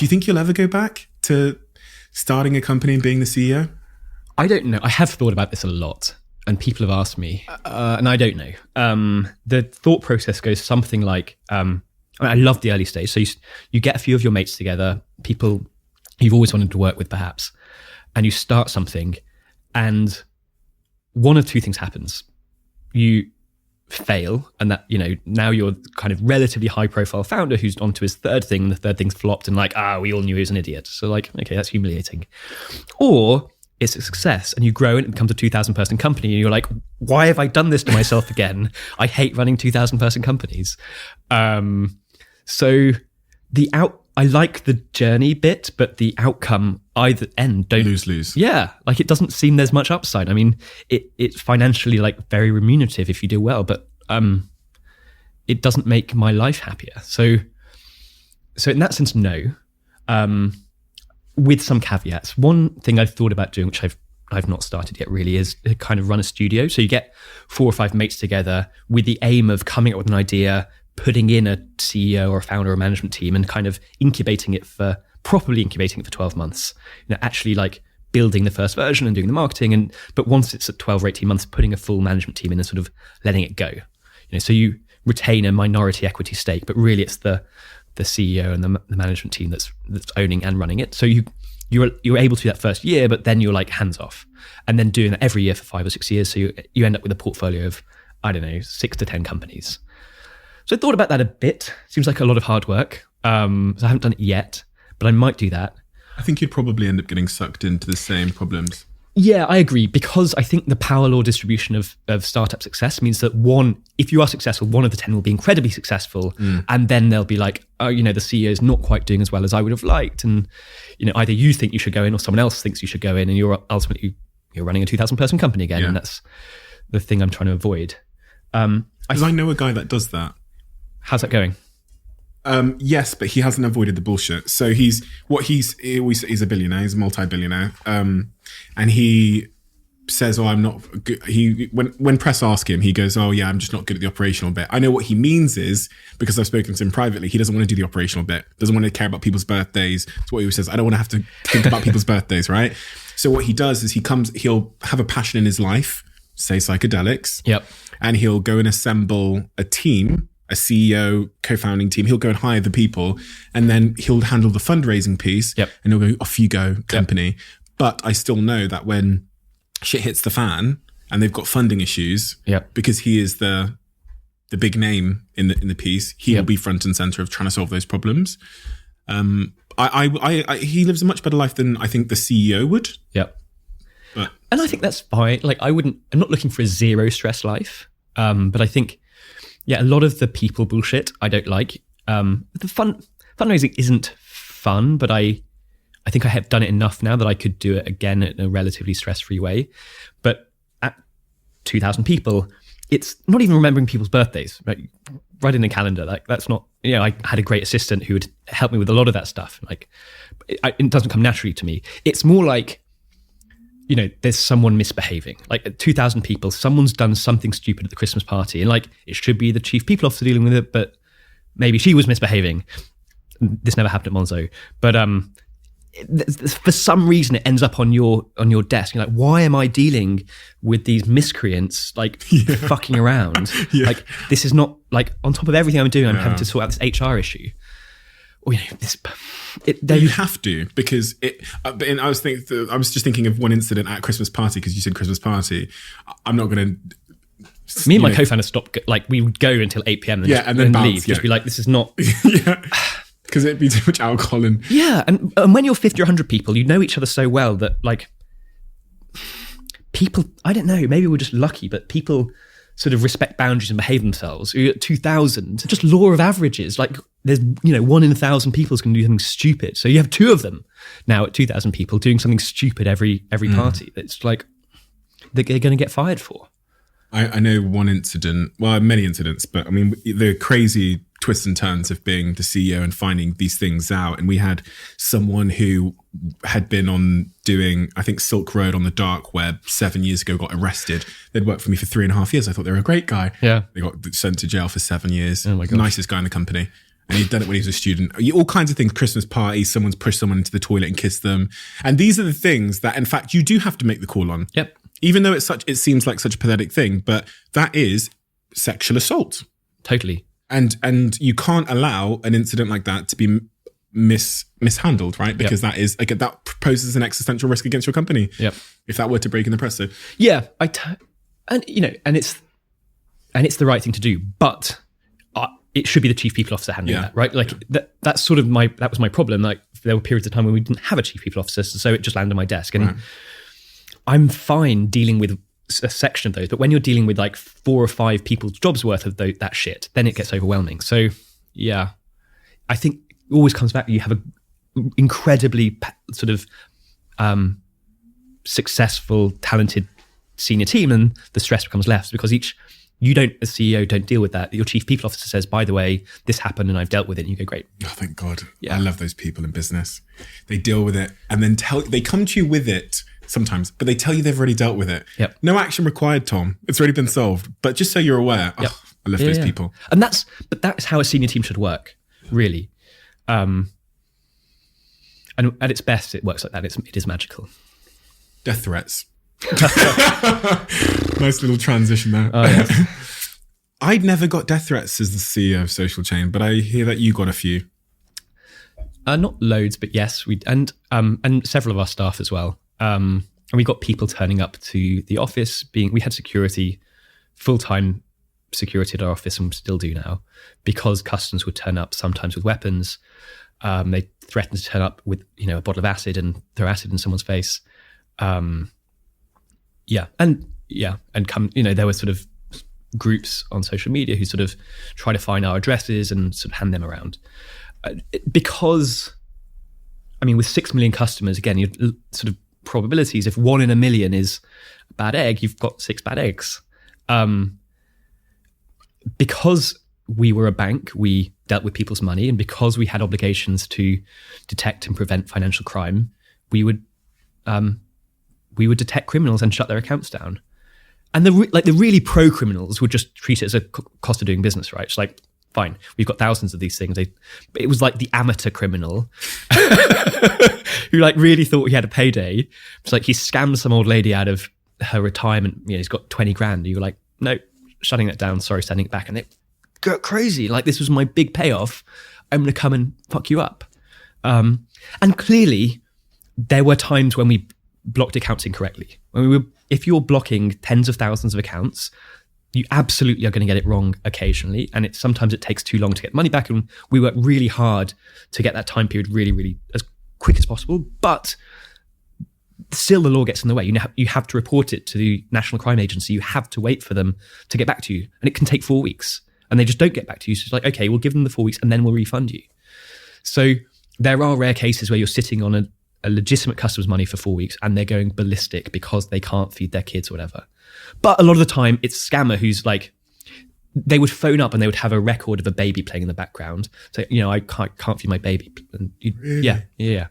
you think you'll ever go back to starting a company and being the CEO? I don't know. I have thought about this a lot, and people have asked me, and I don't know. The thought process goes something like, I love the early stage. So you get a few of your mates together, people you've always wanted to work with perhaps, and you start something, and one of two things happens. You fail, and that, now you're kind of relatively high profile founder who's on to his third thing, and the third thing's flopped, and we all knew he was an idiot. So okay, that's humiliating. Or it's a success and you grow and it becomes a 2,000 person company and you're like, why have I done this to myself again? I hate running 2,000 person companies. So I like the journey bit, but the outcome either end don't lose. Yeah. It doesn't seem there's much upside. I mean, it's financially very remunerative if you do well, but it doesn't make my life happier. So in that sense, no. With some caveats. One thing I've thought about doing, which I've not started yet really, is to kind of run a studio. So you get 4 or 5 mates together with the aim of coming up with an idea, putting in a CEO or a founder or management team and kind of properly incubating it for 12 months. Actually building the first version and doing the marketing. But once it's at 12 or 18 months, putting a full management team in and sort of letting it go. So you retain a minority equity stake, but really it's the CEO and the management team that's owning and running it. So you're able to do that first year, but then you're hands off, and then doing that every year for 5 or 6 years. So you end up with a portfolio of 6 to 10 companies. So I thought about that a bit. Seems like a lot of hard work. So I haven't done it yet, but I might do that. I think you'd probably end up getting sucked into the same problems. Yeah, I agree, because I think the power law distribution of startup success means that if you are successful, 1 of the 10 will be incredibly successful, and then they'll be like, the CEO is not quite doing as well as I would have liked, and either you think you should go in or someone else thinks you should go in, and you're ultimately running a 2,000 person company again, and that's the thing I'm trying to avoid. Because I know a guy that does that. How's that going? Yes, but he hasn't avoided the bullshit. So he's a billionaire, he's a multi-billionaire. And he says, I'm not good. When press ask him, he goes, I'm just not good at the operational bit. I know what he means is, because I've spoken to him privately, he doesn't want to do the operational bit, doesn't want to care about people's birthdays. That's what he always says. I don't want to have to think about people's birthdays, right? So what he does is he'll have a passion in his life, say psychedelics. Yep. And he'll go and assemble a team, a CEO, co-founding team. He'll go and hire the people, and then he'll handle the fundraising piece. Yep. And he'll go, off you go, company. Yep. But I still know that when shit hits the fan and they've got funding issues, because he is the big name in the piece, he'll be front and center of trying to solve those problems. He lives a much better life than I think the CEO would. Yep. And I think that's fine. I'm not looking for a zero stress life. But I think, a lot of the people bullshit I don't like. The fundraising isn't fun, but I think I have done it enough now that I could do it again in a relatively stress-free way. But at 2,000 people, it's not even remembering people's birthdays, right? Right in the calendar. That's not, I had a great assistant who would help me with a lot of that stuff. It doesn't come naturally to me. It's more like, there's someone misbehaving. 2,000 people, someone's done something stupid at the Christmas party, and it should be the chief people officer dealing with it, but maybe she was misbehaving. this never happened at Monzo, but for some reason it ends up on your desk. You're like, why am I dealing with these miscreants like fucking around? Like, this is not like, on top of everything I'm doing, I'm having to sort out this HR issue. Or, you have to, because I was just thinking of one incident at a Christmas party, because you said Christmas party. I'm not going to. Me and my co-founder stopped. Like, we would go until 8 p.m. and then bounce, leave. Just be like, this is not. Because it'd be too much alcohol and and when you're 50 or 100 people, you know each other so well that, like, people, I don't know, maybe we're just lucky, but people sort of respect boundaries and behave themselves. You're at 2,000, just law of averages. Like, there's 1 in 1,000 people is going to do something stupid. So you have 2 of them now at 2,000 people doing something stupid every party. It's like they're going to get fired for. I know one incident, well, many incidents, but I mean, the crazy twists and turns of being the CEO and finding these things out. And we had someone who had been on doing, I think, Silk Road on the dark web 7 years ago, got arrested. They'd worked for me for 3.5 years. I thought they were a great guy. Yeah. They got sent to jail for 7 years. Oh my God. Nicest guy in the company. And he'd done it when he was a student. All kinds of things, Christmas parties, someone's pushed someone into the toilet and kissed them. And these are the things that, in fact, you do have to make the call on. Yep. Even though it seems like such a pathetic thing, but that is sexual assault. Totally. And you can't allow an incident like that to be mishandled, right? Because that poses an existential risk against your company. Yep. If that were to break in the press. So and it's the right thing to do, but it should be the chief people officer handling that, right? Like that's sort of that was my problem. Like, there were periods of time when we didn't have a chief people officer, so it just landed on my desk. And I'm fine dealing with a section of those, but when you're dealing with like 4 or 5 people's jobs worth of that shit, then it gets overwhelming. So yeah, I think it always comes back. You have a incredibly sort of successful, talented senior team, and the stress becomes less because you don't, as CEO, don't deal with that. Your chief people officer says, by the way, this happened and I've dealt with it. And you go, great. Oh, thank God. Yeah. I love those people in business. They deal with it and then they come to you with it sometimes, but they tell you they've already dealt with it. Yep. No action required, Tom. It's already been solved. But just so you're aware, I love those people. And that's how a senior team should work, really. And at its best, it works like that. It is magical. Death threats. Nice little transition there. Oh, yes. I'd never got death threats as the CEO of Social Chain, but I hear that you got a few. Not loads, but yes, and several of our staff as well. And we got people turning up to the office. We had security, full-time security at our office, and we still do now, because customers would turn up sometimes with weapons. They threatened to turn up with a bottle of acid and throw acid in someone's face. And come, there were sort of groups on social media who sort of try to find our addresses and sort of hand them around. Because, with 6 million customers, again, your sort of probabilities, if 1 in a million is a bad egg, you've got 6 bad eggs. Because we were a bank, we dealt with people's money, and because we had obligations to detect and prevent financial crime, we would detect criminals and shut their accounts down. And the really pro criminals would just treat it as a cost of doing business, right? It's like, fine, we've got thousands of these things. It was like the amateur criminal who really thought he had a payday. It's like he scammed some old lady out of her retirement. He's got 20 grand. And you were like, no, shutting that down. Sorry, sending it back. And they got crazy. Like, this was my big payoff. I'm going to come and fuck you up. And clearly there were times when we blocked accounts incorrectly. If you're blocking tens of thousands of accounts, you absolutely are going to get it wrong occasionally. And sometimes it takes too long to get money back. And we work really hard to get that time period really, really as quick as possible. But still, the law gets in the way. You have to report it to the National Crime Agency. You have to wait for them to get back to you. And it can take 4 weeks. And they just don't get back to you. So it's like, okay, we'll give them the 4 weeks and then we'll refund you. So there are rare cases where you're sitting on a legitimate customer's money for 4 weeks and they're going ballistic because they can't feed their kids or whatever. But a lot of the time it's a scammer who's like, they would phone up and they would have a record of a baby playing in the background. So, I can't feed my baby. And really? Yeah.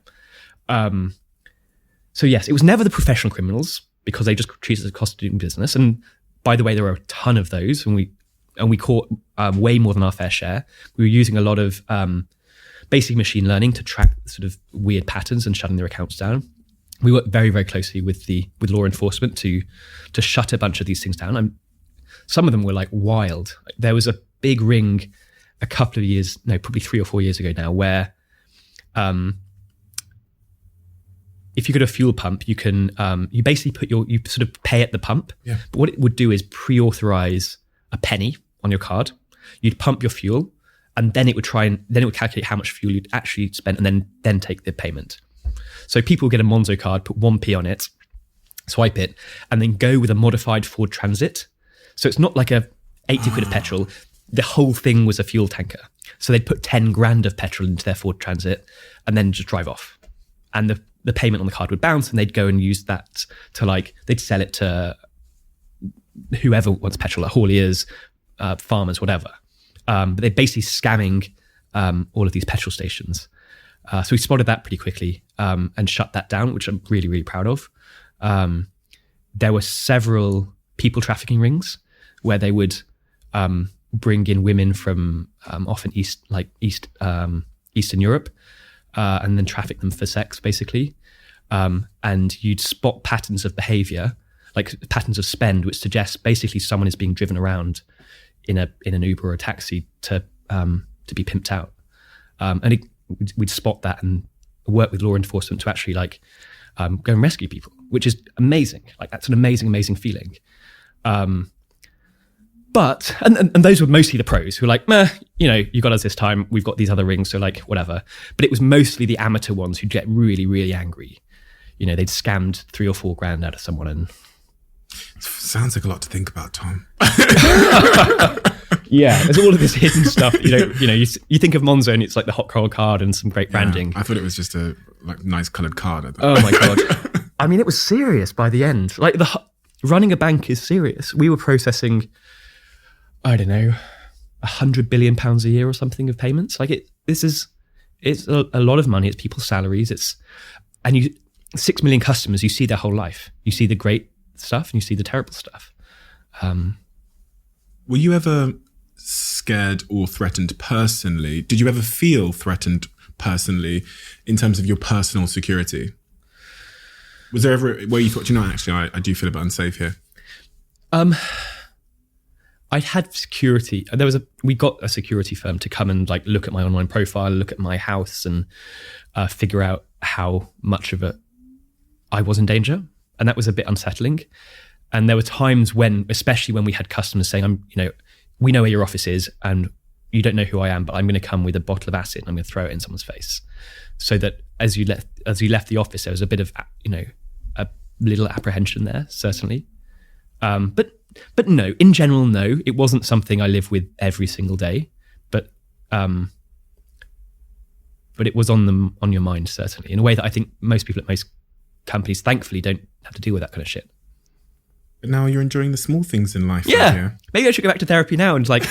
So yes, it was never the professional criminals because they just treat it as a cost of doing business. And by the way, there are a ton of those, and we caught way more than our fair share. We were using a lot of basically machine learning to track sort of weird patterns and shutting their accounts down. We work very, very closely with law enforcement to shut a bunch of these things down. Some of them were like wild. There was a big ring a couple of years, no, probably 3 or 4 years ago now, where if you go to a fuel pump, you can you basically you sort of pay at the pump. Yeah. But what it would do is pre-authorize a penny on your card. You'd pump your fuel, and then it would calculate how much fuel you'd actually spent, and then take the payment. So people get a Monzo card, put 1p on it, swipe it, and then go with a modified Ford Transit. So it's not like a 80 quid of petrol. The whole thing was a fuel tanker. So they'd put 10 grand of petrol into their Ford Transit and then just drive off. And the payment on the card would bounce, and they'd go and use that to they'd sell it to whoever wants petrol, like hauliers, farmers, whatever. But they're basically scamming all of these petrol stations. So we spotted that pretty quickly and shut that down, which I'm really, really proud of. There were several people trafficking rings where they would bring in women from often Eastern Europe and then traffic them for sex, basically. And you'd spot patterns of behavior, like patterns of spend, which suggests basically someone is being driven around in an Uber or a taxi to be pimped out. And we'd spot that and work with law enforcement to actually go and rescue people, which is amazing. That's an amazing, amazing feeling. But those were mostly the pros who were like, meh, you got us this time. We've got these other rings, so whatever. But it was mostly the amateur ones who'd get really, really angry. They'd scammed 3 or 4 grand out of someone. And sounds like a lot to think about, Tom. Yeah, there's all of this hidden stuff. You think of Monzo and it's like the hot coral card and some great branding. I thought it was just a nice coloured card. Oh my God. I mean, it was serious by the end. Running a bank is serious. We were processing, I don't know, £100 billion a year or something of payments. It's a lot of money. It's people's salaries. 6 million customers. You see their whole life. You see the great stuff and you see the terrible stuff. Were you ever scared or threatened personally? Did you ever feel threatened personally in terms of your personal security? Was there ever where you thought, actually, I do feel a bit unsafe here? I had security. We got a security firm to come and look at my online profile, look at my house, and figure out how much of it I was in danger, and that was a bit unsettling. And there were times when, especially when we had customers saying, we know where your office is, and you don't know who I am, but I'm going to come with a bottle of acid and I'm going to throw it in someone's face, so that as you left the office, there was a bit of a little apprehension there, certainly. But no, in general, no, it wasn't something I live with every single day, but it was on your mind, certainly, in a way that I think most people at most companies, thankfully, don't have to deal with that kind of shit. But now you're enjoying the small things in life. Yeah, maybe I should go back to therapy now and maybe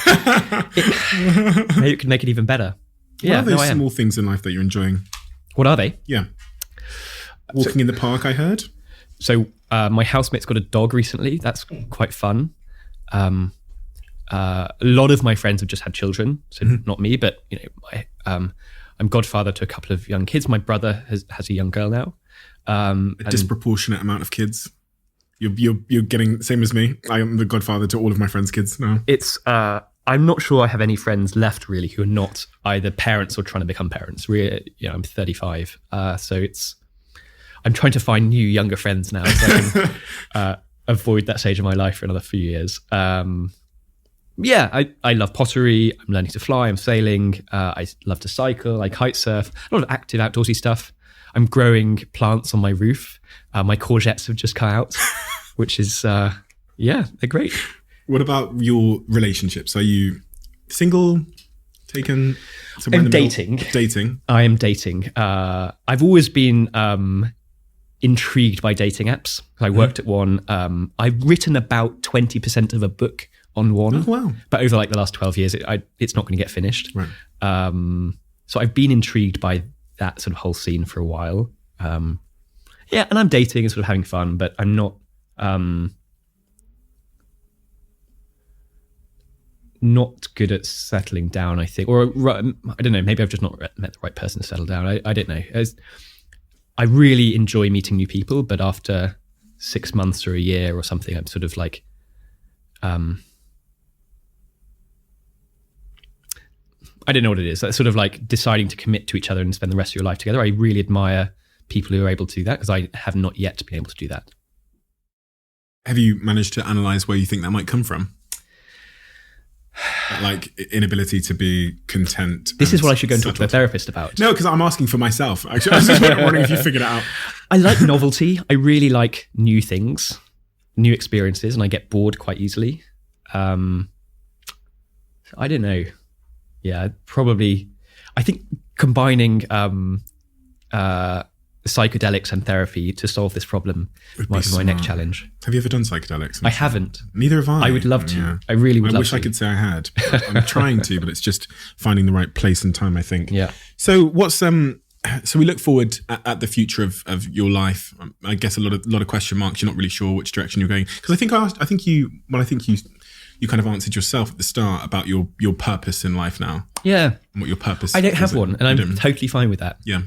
it could make it even better. What are those small things in life that you're enjoying? What are they? Yeah, walking in the park, I heard. So my housemate's got a dog recently. That's quite fun. A lot of my friends have just had children, so not me, but I'm godfather to a couple of young kids. My brother has a young girl now. A disproportionate amount of kids. You're getting same as me. I am the godfather to all of my friends' kids now. It's I'm not sure I have any friends left really who are not either parents or trying to become parents. I'm 35, so I'm trying to find new younger friends now so I can avoid that stage of my life for another few years. I love pottery. I'm learning to fly. I'm sailing. I love to cycle. I kite surf. A lot of active outdoorsy stuff. I'm growing plants on my roof. My courgettes have just come out, which is, they're great. What about your relationships? Are you single, taken? I'm dating. Dating. I am dating. I've always been intrigued by dating apps. I worked at one. I've written about 20% of a book on one. Oh, wow. But over the last 12 years, it's not going to get finished. Right. So I've been intrigued by that sort of whole scene for a while. And I'm dating and sort of having fun, but I'm not not good at settling down, I think. Or I don't know, maybe I've just not met the right person to settle down. I don't know. I really enjoy meeting new people, but after 6 months or a year or something, I'm sort of like, I don't know what it is. That's sort of like deciding to commit to each other and spend the rest of your life together. I really admire people who are able to do that, because I have not yet been able to do that. Have you managed to analyze where you think that might come from? Like inability to be content. This is what I should go and talk to a therapist about. No, because I'm asking for myself. Actually, I was just wondering if you figured it out. I like novelty. I really like new things, new experiences, and I get bored quite easily. I don't know. Yeah, probably. I think combining psychedelics and therapy to solve this problem might be my next challenge. Have you ever done psychedelics? I haven't. Neither have I. I would love to. Yeah. I really would love to. I wish I could say I had. I'm trying to, but it's just finding the right place and time, I think. Yeah. So what's so we look forward at the future of your life. I guess a lot of question marks. You're not really sure which direction you're going, because I think you kind of answered yourself at the start about your purpose in life now. Yeah. And what your purpose is. I don't have one, and I'm totally fine with that. Yeah.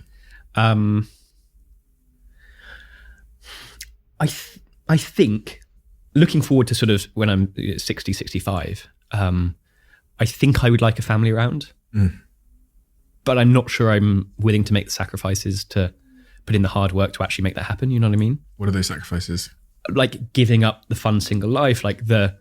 I think looking forward to sort of when I'm 60, 65, I think I would like a family around, but I'm not sure I'm willing to make the sacrifices to put in the hard work to actually make that happen. You know what I mean? What are those sacrifices? Like giving up the fun single life, like the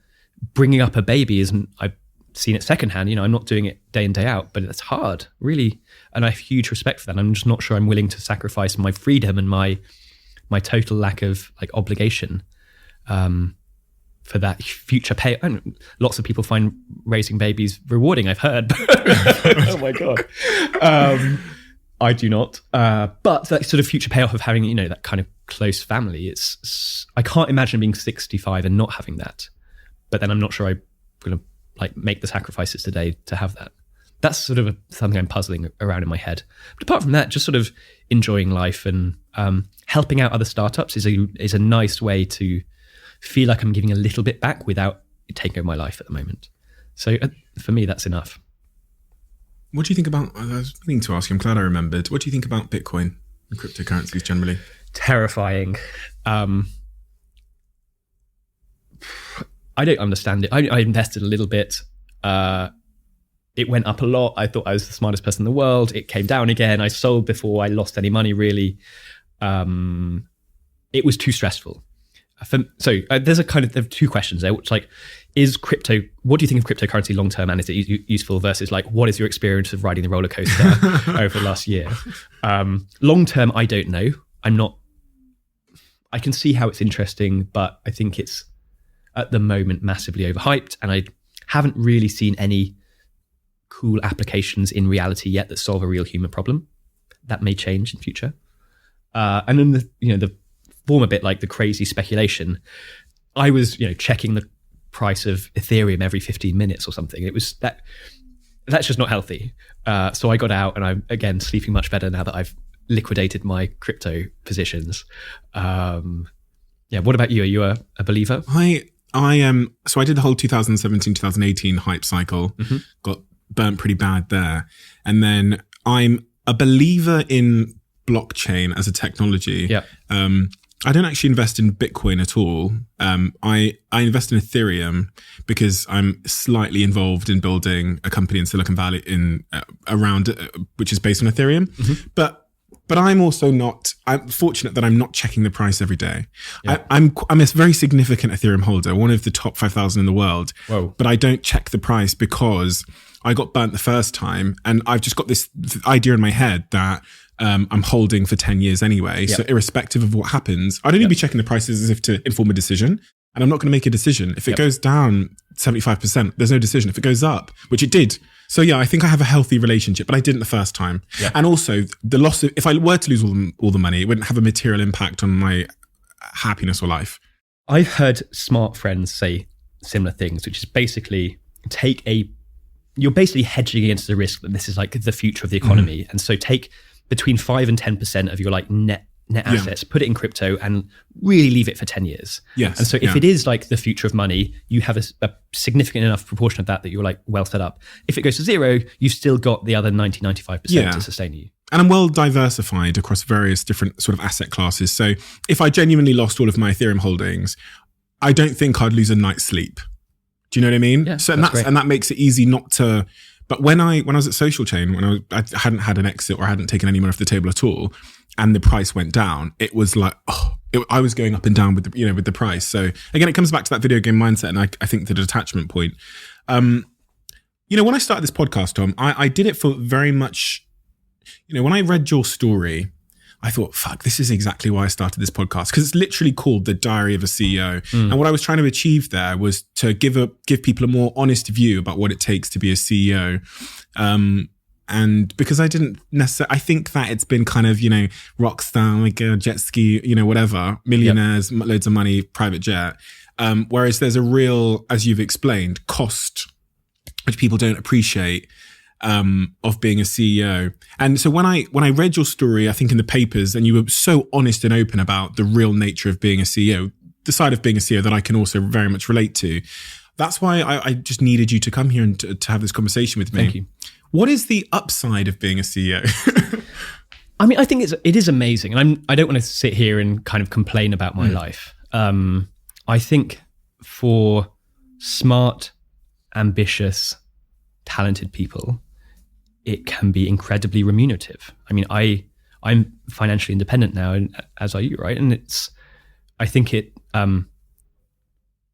bringing up a baby I've seen it secondhand. You know, I'm not doing it day in, day out, but it's hard, really. And I have huge respect for that. I'm just not sure I'm willing to sacrifice my freedom and my total lack of like obligation for that future pay. Lots of people find raising babies rewarding, I've heard. Oh my God. I do not. But that sort of future payoff of having, you know, that kind of close family, I can't imagine being 65 and not having that. But then I'm not sure I'm going to like make the sacrifices today to have that. That's sort of something I'm puzzling around in my head. But apart from that, just sort of enjoying life and helping out other startups is a nice way to feel like I'm giving a little bit back without taking over my life at the moment. So for me, that's enough. What do you think about, I was meaning to ask you, I'm glad I remembered. What do you think about Bitcoin and cryptocurrencies generally? Terrifying. I don't understand it. I invested a little bit. It went up a lot. I thought I was the smartest person in the world. It came down again. I sold before I lost any money, really. It was too stressful. There are two questions there, which like, what do you think of cryptocurrency long term, and is it useful, versus like, what is your experience of riding the roller coaster over the last year? Long term, I don't know. I can see how it's interesting, but I think it's at the moment massively overhyped, and I haven't really seen any cool applications in reality yet that solve a real human problem. That may change in future. And then the former bit, like the crazy speculation, I was checking the price of Ethereum every 15 minutes or something. It was that's just not healthy. So I got out, and I'm again sleeping much better now that I've liquidated my crypto positions. What about you? Are you a believer? I am. So I did the whole 2017, 2018 hype cycle, got burnt pretty bad there. And then I'm a believer in blockchain as a technology. Yeah. I don't actually invest in Bitcoin at all. I invest in Ethereum because I'm slightly involved in building a company in Silicon Valley which is based on Ethereum. But I'm also not. I'm fortunate that I'm not checking the price every day. Yeah. I'm a very significant Ethereum holder, one of the top 5,000 in the world. Whoa. But I don't check the price because I got burnt the first time, and I've just got this idea in my head that I'm holding for 10 years anyway. Yep. So irrespective of what happens, I don't need to be checking the prices as if to inform a decision. And I'm not going to make a decision. If it goes down 75%, there's no decision. If it goes up, which it did. So yeah, I think I have a healthy relationship, but I didn't the first time. Yep. And also the loss of, if I were to lose all the money, it wouldn't have a material impact on my happiness or life. I've heard smart friends say similar things, which is basically you're basically hedging against the risk that this is like the future of the economy. And so take between 5 and 10% of your like net net assets, put it in crypto and really leave it for 10 years. Yes. And so if it is like the future of money, you have a significant enough proportion of that you're like well set up. If it goes to zero, you've still got the other 95% to sustain you. And I'm well diversified across various different sort of asset classes. So if I genuinely lost all of my Ethereum holdings, I don't think I'd lose a night's sleep. Do you know what I mean? Yeah, so and that makes it easy not to. But when I was at Social Chain, I hadn't had an exit or I hadn't taken any money off the table at all, and the price went down, it was like, I was going up and down with the price. So again, it comes back to that video game mindset, and I think the detachment point. When I started this podcast, Tom, I did it for very much. When I read your story, I thought, fuck, this is exactly why I started this podcast, because it's literally called The Diary of a CEO. And what I was trying to achieve there was to give people a more honest view about what it takes to be a CEO. And because I didn't necessarily, I think that it's been kind of, rock star, like a jet ski, whatever, millionaires, loads of money, private jet. Whereas there's a real, as you've explained, cost, which people don't appreciate, of being a CEO. And so when I read your story, I think in the papers, and you were so honest and open about the real nature of being a CEO, the side of being a CEO that I can also very much relate to. That's why I just needed you to come here and to have this conversation with me. Thank you. What is the upside of being a CEO? I mean, I think it is amazing. And I don't want to sit here and kind of complain about my life. I think for smart, ambitious, talented people, it can be incredibly remunerative. I mean, I'm financially independent now, and as are you, right? And I think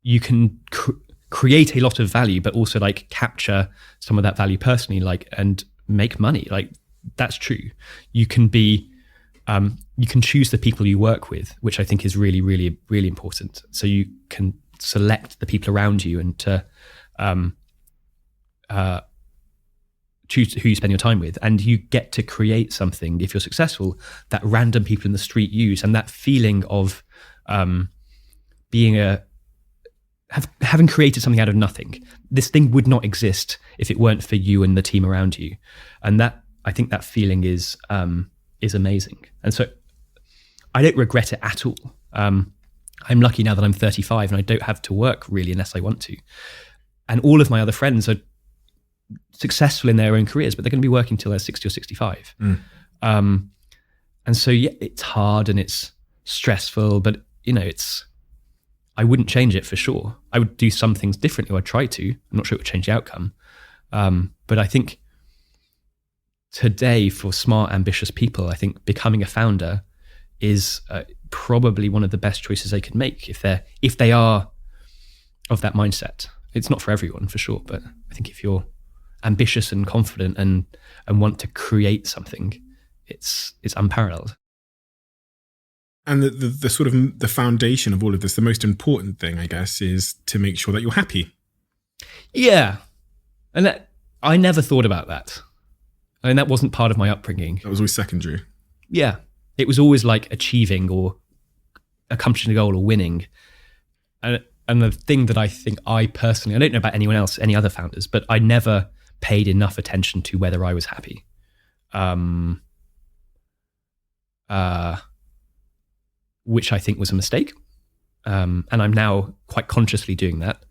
you can create a lot of value, but also like capture some of that value personally, like, and make money. Like, that's true. You can choose the people you work with, which I think is really, really, really important. So you can select the people around you and to choose who you spend your time with, and you get to create something, if you're successful, that random people in the street use, and that feeling of having created something out of nothing. This thing would not exist if it weren't for you and the team around you, and that, I think that feeling is amazing. And so I don't regret it at all. I'm lucky now that I'm 35 and I don't have to work really unless I want to. And all of my other friends are successful in their own careers, but they're going to be working till they're 60 or 65. And so, yeah, it's hard and it's stressful, but I wouldn't change it for sure. I would do some things differently, or I'd try to. I'm not sure it would change the outcome. But I think today, for smart, ambitious people, I think becoming a founder is probably one of the best choices they can make if they are of that mindset. It's not for everyone, for sure, but I think if you're ambitious and confident and want to create something, it's unparalleled. And the sort of the foundation of all of this, the most important thing, I guess, is to make sure that you're happy. Yeah. And I never thought about that. I mean, that wasn't part of my upbringing. That was always secondary. Yeah. It was always like achieving or accomplishing a goal or winning. And the thing that I think I personally, I don't know about anyone else, any other founders, but I never paid enough attention to whether I was happy. Which I think was a mistake. And I'm now quite consciously doing that.